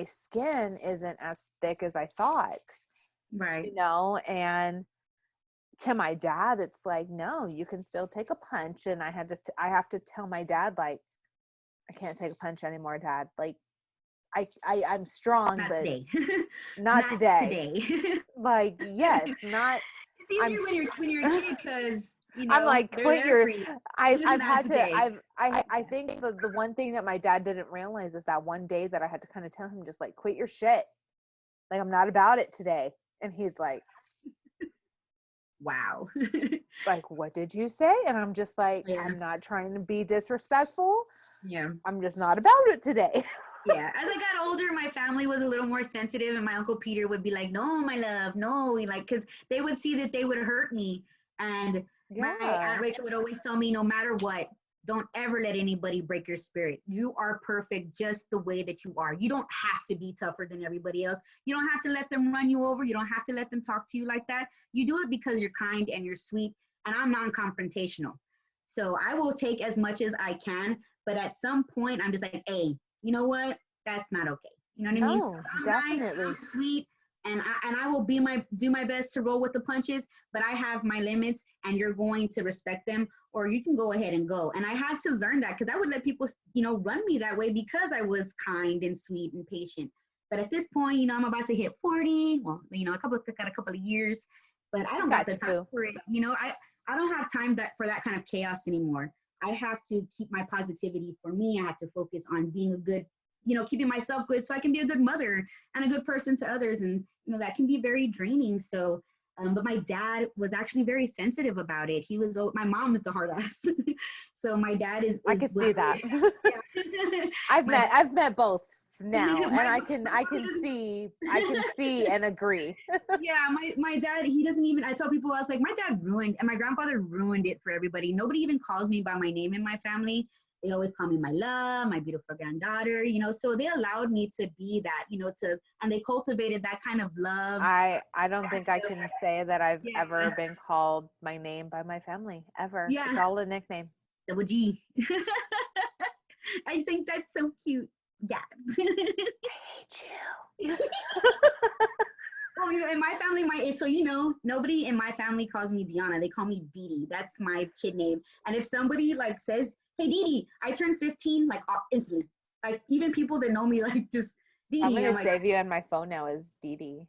skin isn't as thick as I thought. Right. You know, and to my dad, it's like, no, you can still take a punch. And I have to tell my dad, like, I can't take a punch anymore, Dad. Like, I'm strong, not but today. not today. Like, yes, not. It's easier when you're a kid because you know I'm like, quit your. I've had today. to. I think the one thing that my dad didn't realize is that one day that I had to kind of tell him, just like, quit your shit. Like, I'm not about it today. And he's like, wow. Like, what did you say? And I'm just like, I'm not trying to be disrespectful. Yeah. I'm just not about it today. Yeah. As I got older, my family was a little more sensitive, and my Uncle Peter would be like, no, my love, no. Like, because they would see that they would hurt me. And my Aunt Rachel would always tell me, no matter what, don't ever let anybody break your spirit. You are perfect just the way that you are. You don't have to be tougher than everybody else. You don't have to let them run you over. You don't have to let them talk to you like that. You do it because you're kind and you're sweet, and I'm non-confrontational. So I will take as much as I can, but at some point I'm just like, hey, you know what? That's not okay. You know what I mean? I'm definitely. nice, I'm sweet, and I will do my best to roll with the punches, but I have my limits, and you're going to respect them, or you can go ahead and go. And I had to learn that because I would let people, you know, run me that way because I was kind and sweet and patient. But at this point, you know, I'm about to hit 40. Well, you know, got a couple of years, but I don't got the time for it. You know, I don't have time for that kind of chaos anymore. I have to keep my positivity for me. I have to focus on being a good, you know, keeping myself good so I can be a good mother and a good person to others. And, you know, that can be very draining. So, but my dad was actually very sensitive about it. My mom is the hard ass. So my dad is I could see that. Yeah. I've met both now, and I can see and agree. Yeah, my dad, he doesn't even, I tell people, I was like, my dad ruined, and my grandfather ruined it for everybody. Nobody even calls me by my name in my family. They always call me my love, my beautiful granddaughter, you know, so they allowed me to be that, you know, and they cultivated that kind of love. I don't think I can say that I've ever been called my name by my family, ever. Yeah. It's all a nickname. Double G. I think that's so cute. Yes. I hate you. Well, you know, in my family, so you know, nobody in my family calls me Dianah. They call me Didi. That's my kid name. And if somebody like says, "Hey, Didi," I turn 15 like instantly. Like even people that know me, like just Didi. I'm gonna save you on my phone now as Didi.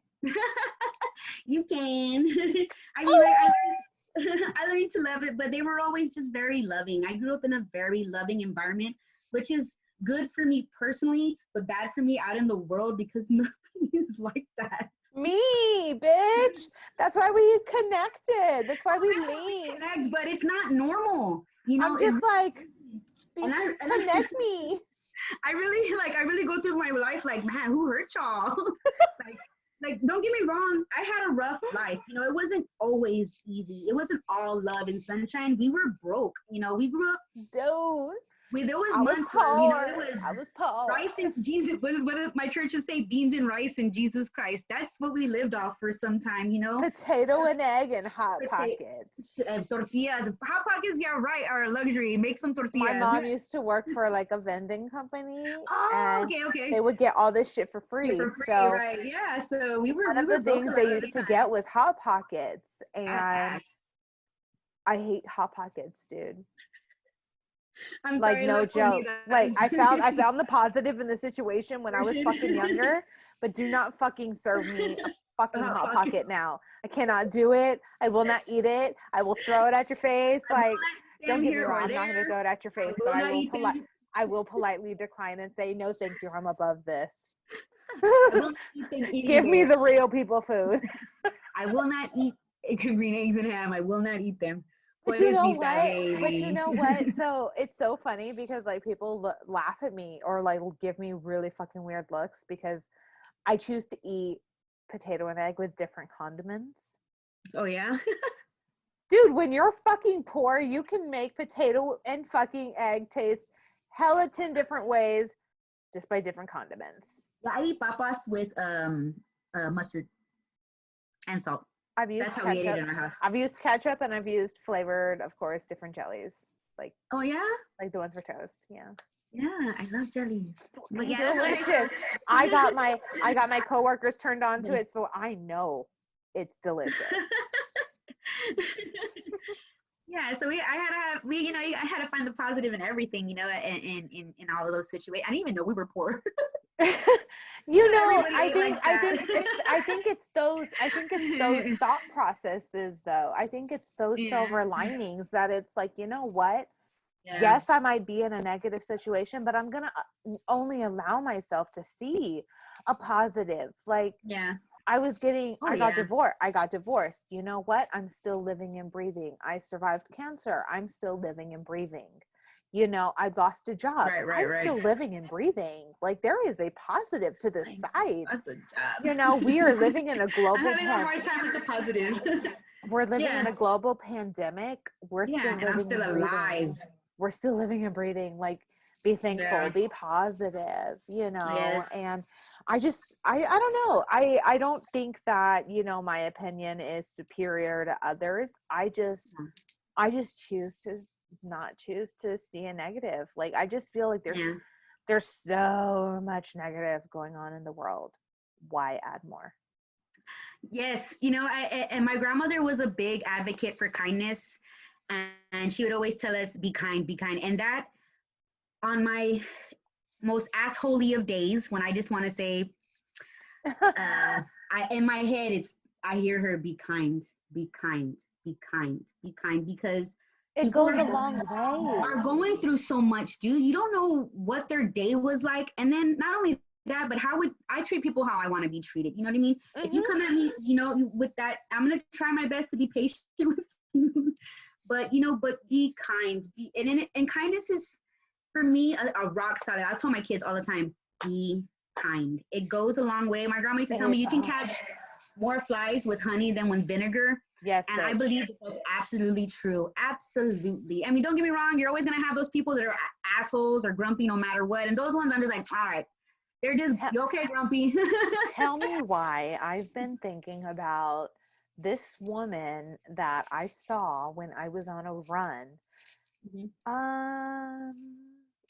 You can. I mean, I learned to love it, but they were always just very loving. I grew up in a very loving environment, which is good for me personally, but bad for me out in the world because nobody is like that. Me, bitch. That's why we connected. That's why we linked. Connect, but it's not normal. You know, I'm just like, connect me. I really go through my life like, man, who hurt y'all? like, don't get me wrong. I had a rough life. You know, it wasn't always easy. It wasn't all love and sunshine. We were broke. You know, we grew up. Dude. There was months where, you know, I was poor. Rice and Jesus. What did my churches say? Beans and rice and Jesus Christ. That's what we lived off for some time, you know. Potato and egg and hot pockets. Tortillas. Hot pockets, yeah, right, are a luxury. Make some tortillas. My mom used to work for like a vending company. Oh, okay. They would get all this shit for free. So right, yeah. So we were. One of the things they used to get was hot pockets, and I hate hot pockets, dude. I'm like sorry, no joke. Like I found the positive in the situation when I was fucking younger, but do not fucking serve me a fucking hot pocket now. I cannot do it. I will not eat it. I will throw it at your face. Like don't get me wrong, I'm not gonna throw it at your face, but I will politely decline and say no thank you, I'm above this. Give me the real people food. I will not eat green eggs and ham. I will not eat them. But you know Pobrecita, what? But you baby. know what? So it's so funny because like people laugh at me or like give me really fucking weird looks because I choose to eat potato and egg with different condiments. Oh yeah. Dude, when you're fucking poor, you can make potato and fucking egg taste hella 10 different ways just by different condiments. Yeah, I eat papas with mustard and salt. I've used That's how we ate it ketchup. in our house. I've used ketchup and I've used flavored, of course, different jellies. Like Oh yeah. like the ones for toast. Yeah. Yeah, I love jellies. But yeah, that's what Delicious. I got my coworkers turned on to it, so I know it's delicious. Yeah, so I had to have I had to find the positive in everything, in all of those situations. I didn't even know we were poor. You know, Everybody ate like that. I think it's those thought processes though. I think it's those Yeah. silver linings that it's like, you know what? Yeah. Yes, I might be in a negative situation, but I'm going to only allow myself to see a positive. Like Yeah. I got divorced. You know what? I'm still living and breathing. I survived cancer. I'm still living and breathing. You know, I lost a job. Right. I'm still living and breathing. Like there is a positive to this side. That's a job. You know, we are living in a global I'm having a hard time with the positive. we're living in Yeah. a global pandemic. We're Yeah, still and living I'm still and breathing. alive. We're still living and breathing. Like be thankful, Yeah. be positive, you know. Yes. And I don't know. I don't think that, you know, my opinion is superior to others. I just choose to not choose to see a negative. Like I just feel like there's so much negative going on in the world. Why add more? Yes, and my grandmother was a big advocate for kindness, and she would always tell us, be kind, be kind. And that on my most assholey of days, when I just want to say, in my head, I hear her, be kind, be kind, be kind, be kind, because It people goes a long way. are going through so much, dude. You don't know what their day was like. And then not only that, but how would I treat people how I want to be treated? You know what I mean? Mm-hmm. If you come at me, with that, I'm going to try my best to be patient with you. But, be kind. And kindness is, for me, a rock solid. I tell my kids all the time, be kind. It goes a long way. My grandma used to tell me you can catch more flies with honey than with vinegar. Yes. And I believe that's absolutely true. Absolutely. I mean, don't get me wrong. You're always going to have those people that are assholes or grumpy no matter what. And those ones, I'm just like, all right, they're just, you okay, grumpy? Tell me why. I've been thinking about this woman that I saw when I was on a run.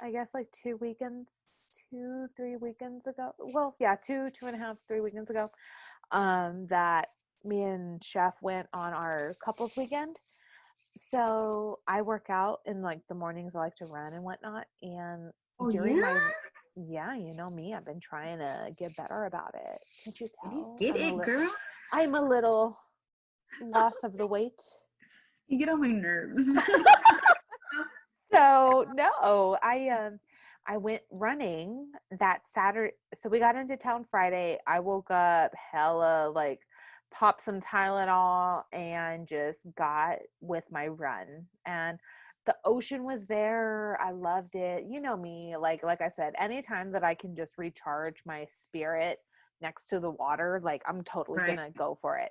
I guess like 3 weekends ago. Well, yeah, 2.5, 3 weekends ago. That me and Chef went on our couples weekend. So I work out in like the mornings. I like to run and whatnot. And yeah, you know me, I've been trying to get better about it. Can't you tell? Get it, girl? I'm a little loss of the weight. You get on my nerves. So no, I went running that Saturday. So we got into town Friday. I woke up hella like popped some Tylenol and just got with my run. And the ocean was there. I loved it. You know me, like I said, anytime that I can just recharge my spirit next to the water, like I'm totally gonna go for it.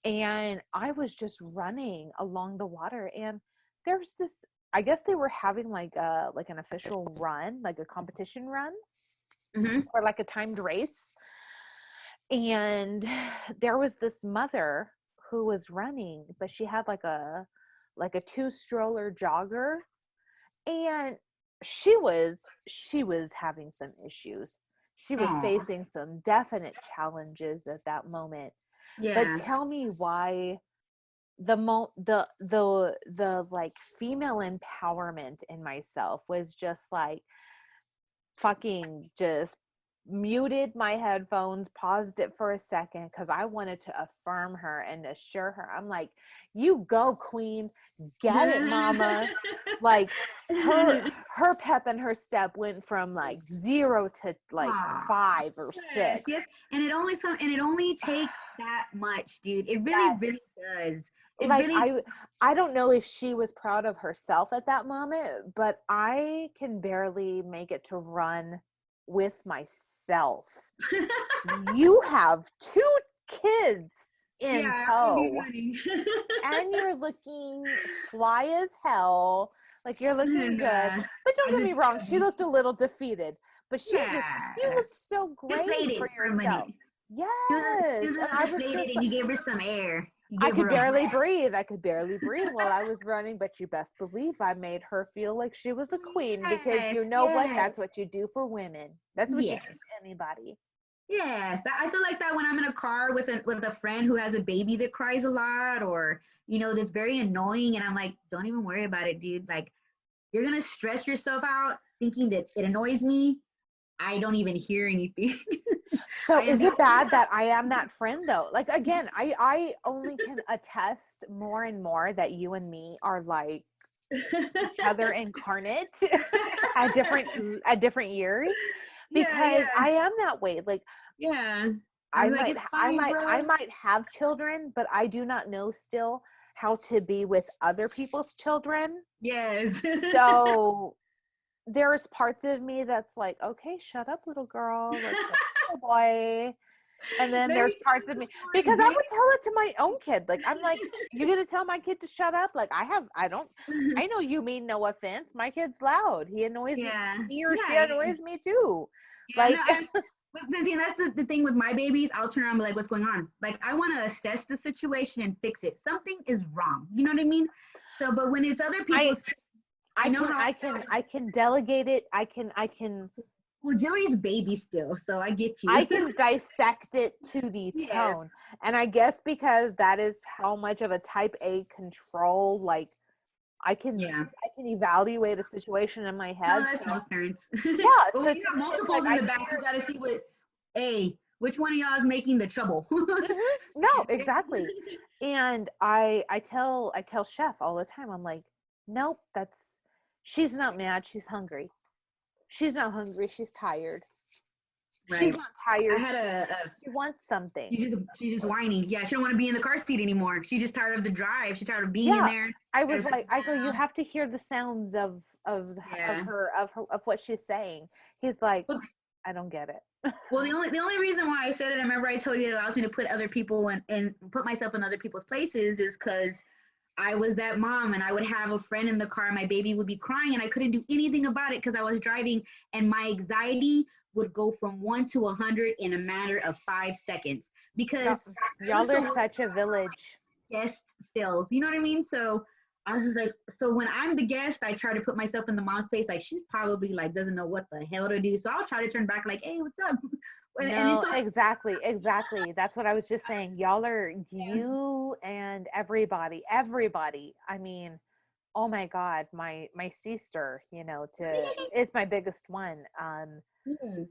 And I was just running along the water, and there's this, I guess they were having like an official run, like a competition run, or like a timed race. And there was this mother who was running, but she had like a 2-stroller jogger, and she was having some issues. She was facing some definite challenges at that moment. Yeah. But tell me why the like female empowerment in myself was just like fucking just muted my headphones, paused it for a second because I wanted to affirm her and assure her. I'm like, you go, queen, get it, mama. Like her pep and her step went from like 0 to like Aw, 5 or yes, 6. yes, and it only takes that much, dude. It really, Yes. really does. It Like really, I don't know if she was proud of herself at that moment, but I can barely make it to run with myself. You have 2 kids in yeah, I would be tow running. and you're looking fly as hell. Like you're looking And good. But don't as get a me wrong, she looked a little defeated, but you yeah, looked so great for deflated for a minute. yourself. She Yes. was a And little I was deflated, just and like, you gave her some air. You I gave could her a barely breath. breathe. I could barely breathe while I was running, but you best believe I made her feel like she was a queen because Yes, you know what? yes, That's what you do for women. That's what you do yes. for anybody. Yes, I feel like that when I'm in a car with a friend who has a baby that cries a lot, or that's very annoying, and I'm like, don't even worry about it, dude. Like, you're gonna stress yourself out thinking that it annoys me. I don't even hear anything. So I am is the it bad that I am that friend though? Like again, I only can attest more and more that you and me are like each other incarnate at different years yeah, because yeah, I am that way. Like yeah. I was like, it's fine, I bro. might have children, but I do not know still how to be with other people's children. Yes. So there's parts of me that's like, okay, shut up, little girl. Like, little boy. And then Let me there's tell parts you of the me story, because I Jimmy. would tell it to my own kid. Like, I'm like, you're gonna tell my kid to shut up? Like, I know you mean no offense. My kid's loud. He annoys me. Yeah, He or she yeah, annoys me too. yeah. No, Like, but see, that's the thing with my babies. I'll turn around and be like, what's going on? Like, I want to assess the situation and fix it. Something is wrong. You know what I mean? So, but when it's other I people's, I know how I feel. I can delegate it. Well, Joey's baby still, so I get you. I can dissect it to the Yes. tone. And I guess because that is how much of a type A control, like Yeah. I can evaluate a situation in my No, head. that's So most parents. yeah, But so when to you have me it's like multiples in I the can back, you hear. got to see which one of y'all is making the trouble. No, exactly. And I tell Chef all the time. I'm like, nope, that's she's not mad, she's hungry. She's not hungry, she's tired. She's Right. not I tired, had she wants something. she's just whining. Yeah, she don't want to be in the car seat anymore. She's just tired of the drive. She's tired of being in Yeah, there. I Tired was of sitting like, I go, you down. have to hear the sounds Yeah. of her of what she's saying. He's like, Well, I don't get it. well, the only reason why I said it, I remember I told you it allows me to put other people and put myself in other people's places is because I was that mom and I would have a friend in the car, my baby would be crying and I couldn't do anything about it because I was driving and my anxiety would go from 1 to 100 in a matter of 5 seconds Y'all, because I was y'all so are worried such a village. about guest feels. You know what I mean? So I was just like, so when I'm the guest, I try to put myself in the mom's place. Like she's probably like doesn't know what the hell to do. So I'll try to turn back like, hey, what's up? And it's No, okay. exactly, exactly. That's what I was just saying. Y'all are you and everybody. I mean, oh my God, my sister, to is my biggest one. Mm,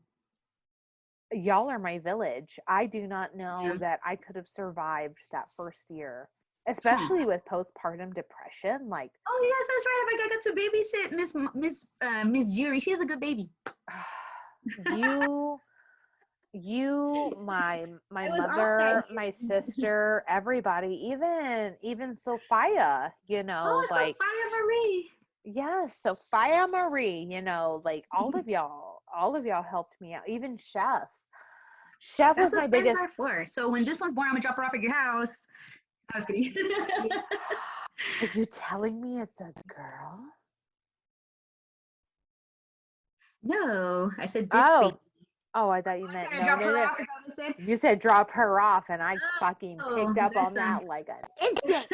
Y'all are my village. I do not know yeah. that I could have survived that first year, Huh. especially with postpartum depression. Like, Oh yes, that's right. I got to babysit Miss Jury. She has a good baby. you my It was all that. mother, my sister, everybody, even Sophia, Oh, like Sophia Marie. yes, Sophia Marie, like all of y'all helped me out. Even Chef That's was what my friends biggest. are for. So when this one's born, I'm gonna drop her off at your house. I was kidding. Are you telling me it's a girl? No, I said this baby. Oh, oh, I thought you I meant said I no, dropped no, her no. off. Is that what I said? You said drop her off, and I fucking Oh, picked up that's on that like an instant.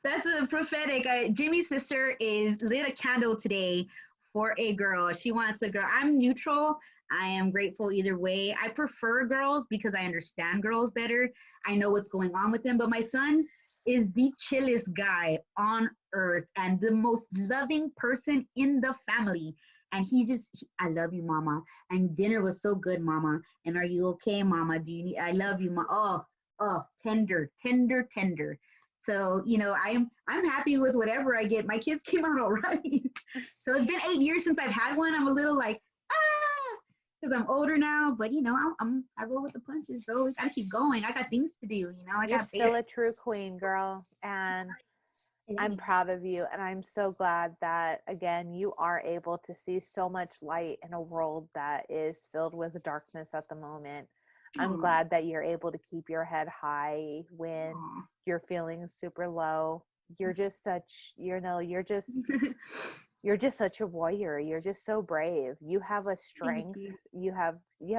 that's a prophetic. Jimmy's sister is lit a candle today for a girl. She wants a girl. I'm neutral. I am grateful either way. I prefer girls because I understand girls better. I know what's going on with them. But my son is the chillest guy on earth and the most loving person in the family. And I love you, mama. And dinner was so good, mama. And are you okay, mama? I love you, ma. Oh, tender, tender, tender. So, I'm happy with whatever I get. My kids came out all right. So it's been 8 years since I've had one. I'm a little like, because I'm older now, but I roll with the punches, bro. We gotta keep going. I got things to do, You're still a true queen, girl. And I'm you. proud of you. And I'm so glad that, again, you are able to see so much light in a world that is filled with darkness at the moment. I'm glad that you're able to keep your head high when you're feeling super low. You're just such, you're just such a warrior. You're just so brave. You have a strength. You have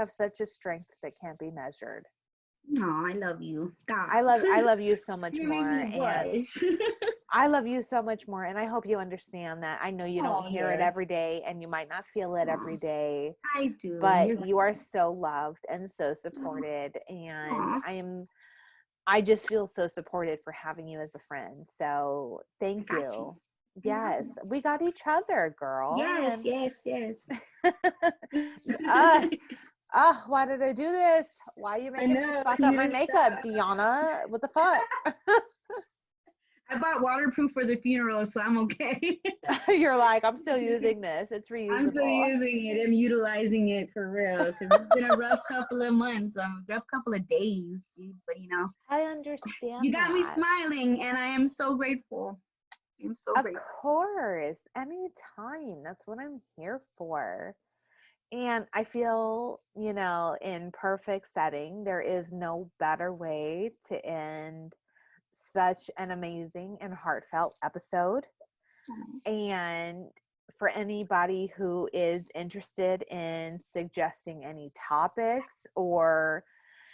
such a strength that can't be measured. Oh, I love you. Stop. I love you so much You more. made me blush. I love you so much more. And I hope you understand that. I know you don't hear it every day and you might not feel it every day. I do. But you are so loved and so supported. And I just feel so supported for having you as a friend. So thank you. Yes. We got each other, girl. Yes, yes. Why did I do this? Why are you making me fuck up my makeup, Dianah? What the fuck? I bought waterproof for the funeral, so I'm okay. You're like, I'm still using this. It's reusable. I'm still using it. I'm utilizing it for real because it's been a rough couple of months, rough couple of days, dude. But I understand. You got me smiling, and I am so grateful. I'm so grateful. Of course, anytime. That's what I'm here for. And I feel, in perfect setting, there is no better way to end such an amazing and heartfelt episode. And for anybody who is interested in suggesting any topics or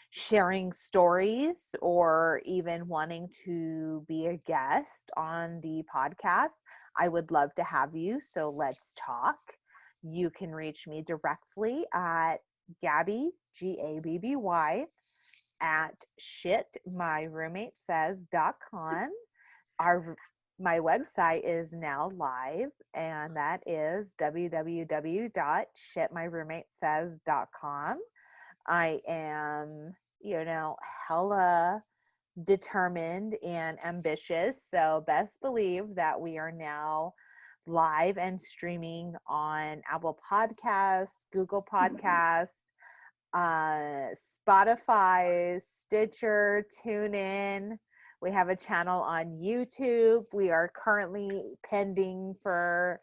sharing stories or even wanting to be a guest on the podcast, I would love to have you. So let's talk. You can reach me directly at Gabby, Gabby, at shitmyroommatesays.com. My website is now live, and that is www.shitmyroommatesays.com. I am, hella determined and ambitious. So best believe that we are now live and streaming on Apple Podcasts, Google Podcasts, Spotify, Stitcher, TuneIn. We have a channel on YouTube. We are currently pending for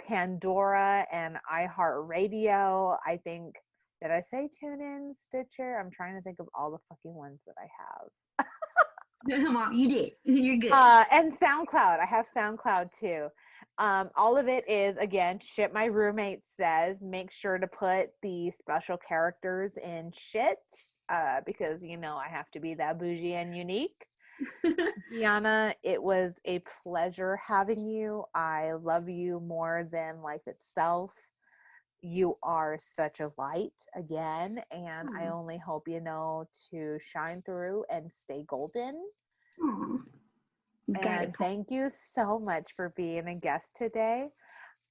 Pandora and iHeartRadio. I think, did I say TuneIn, Stitcher? I'm trying to think of all the fucking ones that I have. Mom, you did. You're good. And SoundCloud. I have SoundCloud too. All of it is, again, Shit My Roommate Says. Make sure to put the special characters in shit because, I have to be that bougie and unique. Dianah, it was a pleasure having you. I love you more than life itself. You are such a light again, and I only hope to shine through and stay golden. And thank you so much for being a guest today.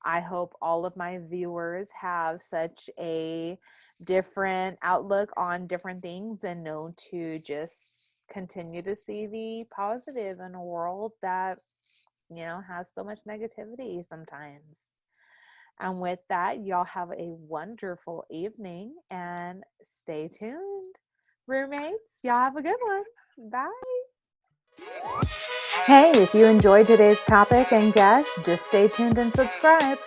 I hope all of my viewers have such a different outlook on different things and know to just continue to see the positive in a world that, has so much negativity sometimes. And with that, y'all have a wonderful evening and stay tuned. Roommates, y'all have a good one. Bye. Hey, if you enjoyed today's topic and guest, just stay tuned and subscribe.